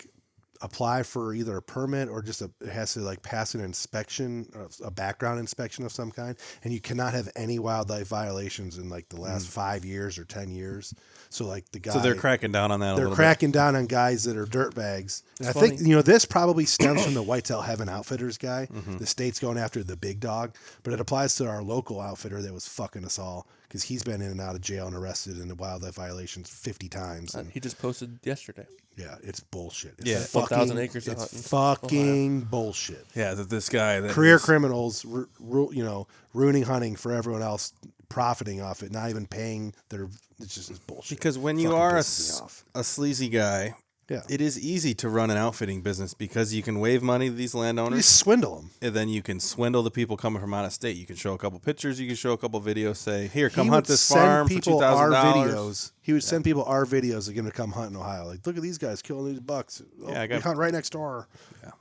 [SPEAKER 2] apply for either a permit or just it has to pass an inspection, a background inspection of some kind, and you cannot have any wildlife violations in the last 5 years or 10 years. So the guy,
[SPEAKER 7] so they're cracking down on that.
[SPEAKER 2] They're cracking down on guys that are dirtbags. And I think this probably stems from the Whitetail Heaven Outfitters guy. Mm-hmm. The state's going after the big dog, but it applies to our local outfitter that was fucking us all because he's been in and out of jail and arrested in the wildlife violations 50 times. And
[SPEAKER 8] he just posted yesterday.
[SPEAKER 2] Yeah, it's bullshit.
[SPEAKER 8] It's 1,000 acres of hunting.
[SPEAKER 2] It's fucking bullshit.
[SPEAKER 7] Yeah, this guy,
[SPEAKER 2] career criminals, ruining hunting for everyone else, profiting off it, not even paying it's just bullshit.
[SPEAKER 7] Because when you are a sleazy guy, it is easy to run an outfitting business because you can wave money to these landowners.
[SPEAKER 2] You swindle them.
[SPEAKER 7] And then you can swindle the people coming from out of state. You can show a couple pictures. You can show a couple videos. Say, here, come hunt this farm for $2,000.
[SPEAKER 2] He would send people our videos to get them to come hunt in Ohio. Look at these guys killing these bucks. We hunt right next door.
[SPEAKER 7] Yeah.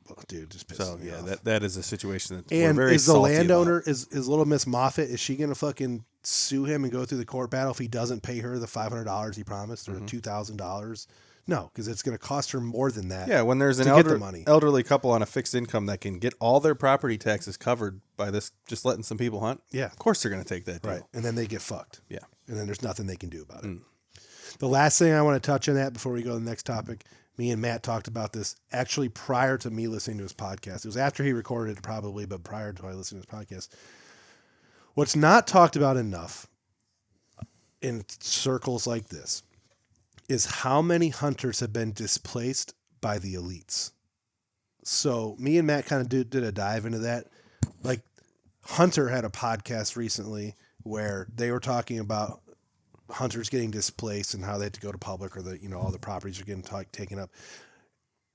[SPEAKER 2] Well, dude, just pisses me off.
[SPEAKER 7] that is a situation that
[SPEAKER 2] and
[SPEAKER 7] we're very
[SPEAKER 2] is the
[SPEAKER 7] salty
[SPEAKER 2] landowner
[SPEAKER 7] about.
[SPEAKER 2] is little Miss Moffett, is she gonna fucking sue him and go through the court battle if he doesn't pay her the $500 he promised or the $2,000? No, because it's going to cost her more than that.
[SPEAKER 7] Yeah, when there's an elderly couple on a fixed income that can get all their property taxes covered by this, just letting some people hunt.
[SPEAKER 2] Yeah,
[SPEAKER 7] of course they're going to take that deal.
[SPEAKER 2] Right, and then they get fucked.
[SPEAKER 7] Yeah,
[SPEAKER 2] and then there's nothing they can do about it. The last thing I want to touch on that before we go to the next topic. Me and Matt talked about this actually prior to me listening to his podcast. It was after he recorded it probably, but prior to I listening to his podcast. What's not talked about enough in circles like this is how many hunters have been displaced by the elites. So me and Matt kind of did a dive into that. Hunter had a podcast recently where they were talking about hunters getting displaced and how they had to go to public or all the properties are getting taken up.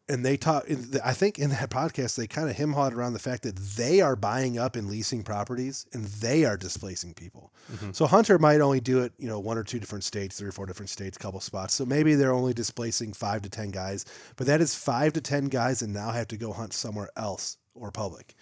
[SPEAKER 2] And they I think in that podcast, they kind of hem-hawed around the fact that they are buying up and leasing properties and they are displacing people. Mm-hmm. So Hunter might only do it, 1 or 2 different states, 3 or 4 different states, couple spots. So maybe they're only displacing 5 to 10 guys, but that is 5 to 10 guys that now have to go hunt somewhere else or public.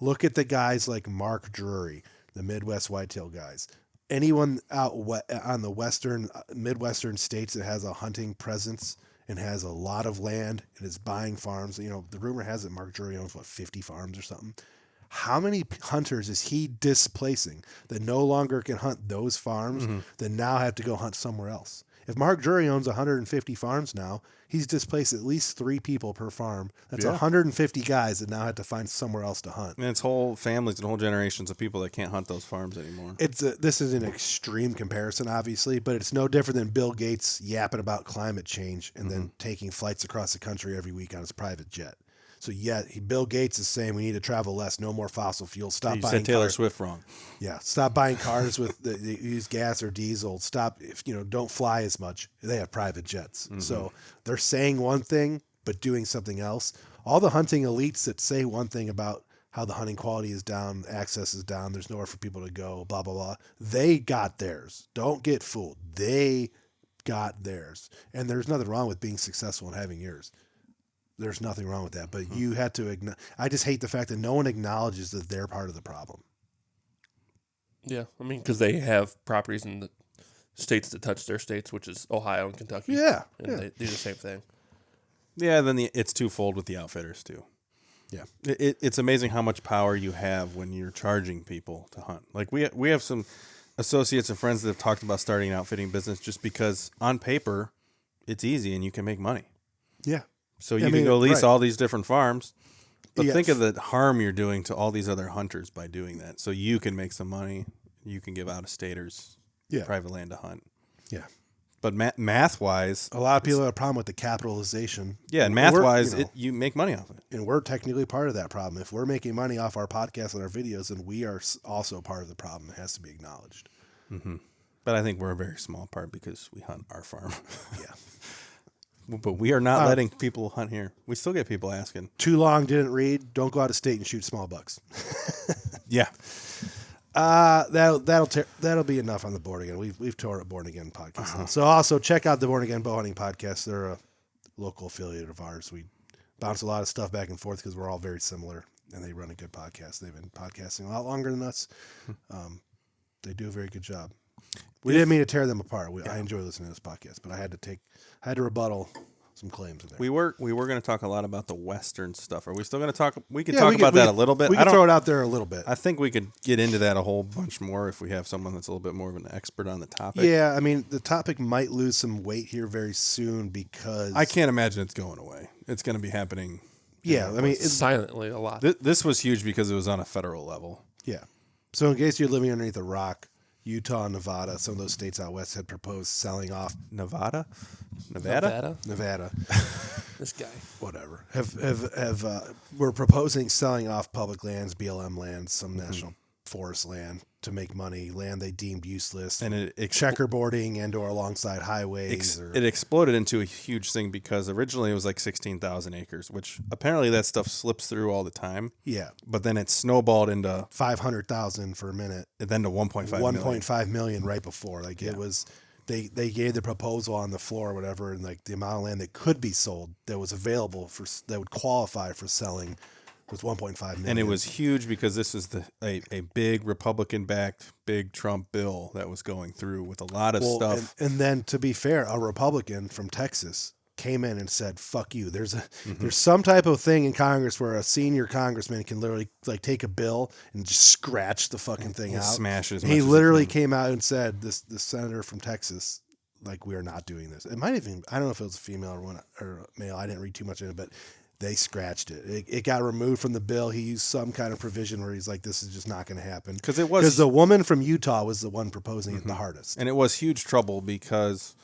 [SPEAKER 2] Look at the guys like Mark Drury, the Midwest whitetail guys. Anyone out on the Midwestern states that has a hunting presence and has a lot of land and is buying farms. The rumor has it Mark Drury owns 50 farms or something. How many hunters is he displacing that no longer can hunt those farms that now have to go hunt somewhere else? If Mark Drury owns 150 farms now, he's displaced at least 3 people per farm. That's 150 guys that now have to find somewhere else to hunt.
[SPEAKER 7] And it's whole families and whole generations of people that can't hunt those farms anymore.
[SPEAKER 2] This is an extreme comparison, obviously, but it's no different than Bill Gates yapping about climate change and then taking flights across the country every week on his private jet. So Bill Gates is saying we need to travel less, no more fossil fuels. Stop buying.
[SPEAKER 7] You said Taylor Swift wrong.
[SPEAKER 2] Yeah, stop buying cars with that use gas or diesel. Stop don't fly as much. They have private jets. So they're saying one thing but doing something else. All the hunting elites that say one thing about how the hunting quality is down, access is down, there's nowhere for people to go, blah blah blah. They got theirs. Don't get fooled. They got theirs, and there's nothing wrong with being successful and having yours. There's nothing wrong with that, but you have to. I just hate the fact that no one acknowledges that they're part of the problem.
[SPEAKER 8] Yeah, because they have properties in the states that touch their states, which is Ohio and Kentucky.
[SPEAKER 2] Yeah,
[SPEAKER 8] and they do the same thing.
[SPEAKER 7] Yeah, then it's twofold with the outfitters too.
[SPEAKER 2] Yeah,
[SPEAKER 7] it's amazing how much power you have when you're charging people to hunt. Like we have some associates and friends that have talked about starting an outfitting business just because on paper it's easy and you can make money.
[SPEAKER 2] Yeah.
[SPEAKER 7] So you can go lease all these different farms, But think of the harm you're doing to all these other hunters by doing that. So you can make some money. You can give out-of-staters private land to hunt.
[SPEAKER 2] Yeah.
[SPEAKER 7] But math-wise...
[SPEAKER 2] A lot of people have a problem with the capitalization.
[SPEAKER 7] Yeah, and math-wise, you make money off it.
[SPEAKER 2] And we're technically part of that problem. If we're making money off our podcasts and our videos, then we are also part of the problem. It has to be acknowledged.
[SPEAKER 7] Mm-hmm. But I think we're a very small part because we hunt our farm.
[SPEAKER 2] Yeah.
[SPEAKER 7] But we are not letting people hunt here. We still get people asking.
[SPEAKER 2] Too long, didn't read. Don't go out of state and shoot small bucks.
[SPEAKER 7] Yeah.
[SPEAKER 2] That'll be enough on the Born Again. We've tore up Born Again podcast. So also check out the Born Again Bow Hunting podcast. They're a local affiliate of ours. We bounce a lot of stuff back and forth because we're all very similar, and they run a good podcast. They've been podcasting a lot longer than us. They do a very good job. We didn't mean to tear them apart. I enjoy listening to this podcast, but I had to rebuttal some claims in there.
[SPEAKER 7] We were going to talk a lot about the Western stuff. Are we still going to talk? We could talk about that a little bit.
[SPEAKER 2] We can throw it out there a little bit.
[SPEAKER 7] I think we could get into that a whole bunch more if we have someone that's a little bit more of an expert on the topic.
[SPEAKER 2] Yeah, I mean, the topic might lose some weight here very soon because
[SPEAKER 7] I can't imagine it's going away. It's going to be happening.
[SPEAKER 2] Yeah, I mean, it's
[SPEAKER 8] silently a lot.
[SPEAKER 7] This was huge because it was on a federal level.
[SPEAKER 2] Yeah. So in case you're living underneath a rock, Utah and Nevada, some of those states out west had proposed selling off
[SPEAKER 7] Nevada.
[SPEAKER 8] This guy,
[SPEAKER 2] whatever, were proposing selling off public lands, BLM lands, some national forest land to make money, land they deemed useless,
[SPEAKER 7] and it
[SPEAKER 2] checkerboarding and or alongside highways.
[SPEAKER 7] It exploded into a huge thing because originally it was like 16,000 acres, which apparently that stuff slips through all the time.
[SPEAKER 2] Yeah,
[SPEAKER 7] but then it snowballed into
[SPEAKER 2] 500,000 for a minute,
[SPEAKER 7] and then to
[SPEAKER 2] 1.5 million right before. Like it was. They gave the proposal on the floor or whatever, and like the amount of land that could be sold that was available that would qualify for selling was 1.5 million.
[SPEAKER 7] And it was huge because this was a big Republican-backed, big Trump bill that was going through with a lot of stuff.
[SPEAKER 2] And then, to be fair, a Republican from Texas came in and said, "Fuck you." There's some type of thing in Congress where a senior congressman can literally like take a bill and just scratch the fucking thing out.
[SPEAKER 7] Smash it.
[SPEAKER 2] He literally came out and said, "This senator from Texas, like we are not doing this." It might even, I don't know if it was a female or male. I didn't read too much in it, but they scratched it. It got removed from the bill. He used some kind of provision where he's like, "This is just not going to happen." Because the woman from Utah was the one proposing it the hardest,
[SPEAKER 7] and it was huge trouble because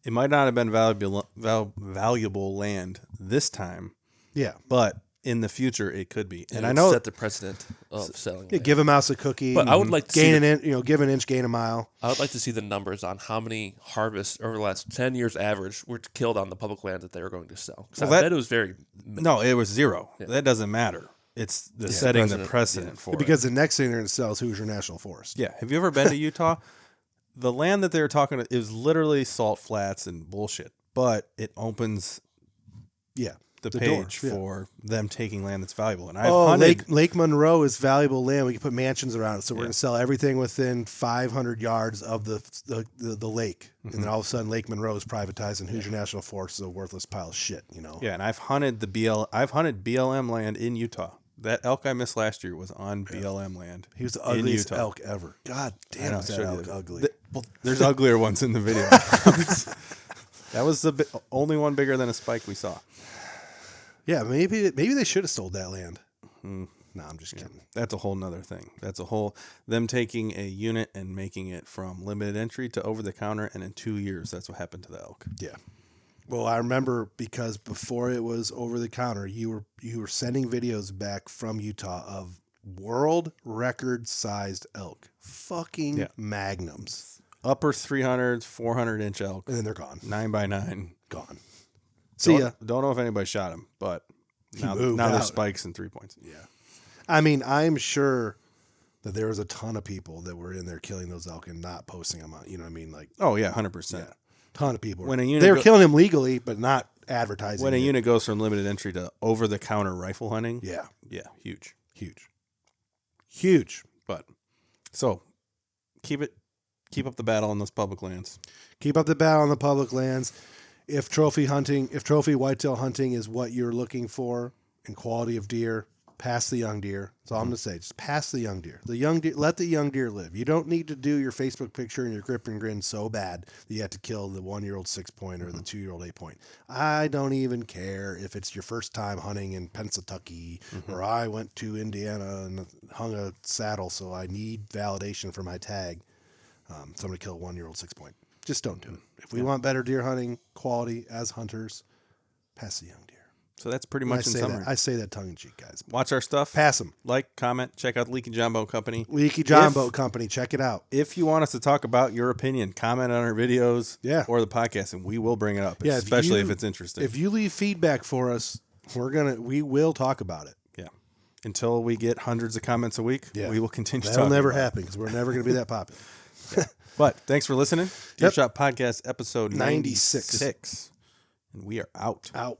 [SPEAKER 7] it might not have been valuable land this time.
[SPEAKER 2] Yeah.
[SPEAKER 7] But in the future, it could be.
[SPEAKER 8] And I know set the precedent of selling.
[SPEAKER 2] Yeah, give a mouse a cookie.
[SPEAKER 8] But I would like to
[SPEAKER 2] give an inch, gain a mile.
[SPEAKER 8] I would like to see the numbers on how many harvests over the last 10 years average were killed on the public land that they were going to sell. Because I bet it was very...
[SPEAKER 7] No, it was zero. Yeah. That doesn't matter. It's setting the precedent for it.
[SPEAKER 2] Because the next thing they're going to sell is Hoosier National Forest.
[SPEAKER 7] Yeah. Have you ever been to Utah? The land that they were talking about is literally salt flats and bullshit, but it opens the page for them taking land that's valuable. And I've hunted.
[SPEAKER 2] Lake Monroe is valuable land. We can put mansions around it. So we're going to sell everything within 500 yards of the lake. And then all of a sudden Lake Monroe is privatized and Hoosier National Forest is a worthless pile of shit, you know?
[SPEAKER 7] Yeah, and I've hunted BLM land in Utah. That elk I missed last year was on BLM land.
[SPEAKER 2] He was the ugliest elk ever. God damn, was that elk ugly.
[SPEAKER 7] There's uglier ones in the video. That was the only one bigger than a spike we saw.
[SPEAKER 2] Yeah, maybe they should have sold that land. No, I'm just kidding.
[SPEAKER 7] That's a whole nother thing. That's them taking a unit and making it from limited entry to over the counter, and in 2 years, that's what happened to the elk.
[SPEAKER 2] Yeah. Well, I remember because before it was over the counter, you were sending videos back from Utah of world record sized elk, fucking magnums,
[SPEAKER 7] upper 300s, 400-inch elk,
[SPEAKER 2] and then they're gone.
[SPEAKER 7] 9x9
[SPEAKER 2] gone.
[SPEAKER 7] See ya. Don't know if anybody shot him, but now there's spikes and 3 points.
[SPEAKER 2] Yeah, I mean, I'm sure that there was a ton of people that were in there killing those elk and not posting them out. You know what I mean? Like,
[SPEAKER 7] oh yeah, 100%.
[SPEAKER 2] Yeah. Ton of people.
[SPEAKER 7] They
[SPEAKER 2] were killing him legally, but not advertising.
[SPEAKER 7] When a unit goes from limited entry to over-the-counter rifle hunting,
[SPEAKER 2] yeah,
[SPEAKER 7] huge. But so keep up the battle on those public lands.
[SPEAKER 2] Keep up the battle on the public lands. If trophy whitetail hunting is what you're looking for in quality of deer, Pass the young deer. That's all I'm going to say. Just pass the young deer. The young deer. Let the young deer live. You don't need to do your Facebook picture and your grip and grin so bad that you have to kill the 1-year-old 6-point or the 2-year-old 8-point. I don't even care if it's your first time hunting in Pennsylvania or I went to Indiana and hung a saddle, so I need validation for my tag. So I'm going to kill a 1-year-old 6-point. Just don't do it. If we want better deer hunting quality as hunters, pass the young deer.
[SPEAKER 7] So that's pretty much in summary.
[SPEAKER 2] I say that tongue in cheek, guys.
[SPEAKER 7] Watch our stuff.
[SPEAKER 2] Pass them.
[SPEAKER 7] Like, comment, check out the Leaky John Boat Company.
[SPEAKER 2] Leaky John Boat Company. Check it out.
[SPEAKER 7] If you want us to talk about your opinion, comment on our videos or the podcast, and we will bring it up, especially if it's interesting.
[SPEAKER 2] If you leave feedback for us, we will talk about it.
[SPEAKER 7] Yeah. Until we get hundreds of comments a week, we will continue talking.
[SPEAKER 2] That'll never happen because we're never going to be that popular.
[SPEAKER 7] But thanks for listening. Deer Shot Podcast episode
[SPEAKER 2] 96.
[SPEAKER 7] And we are out.
[SPEAKER 2] Out.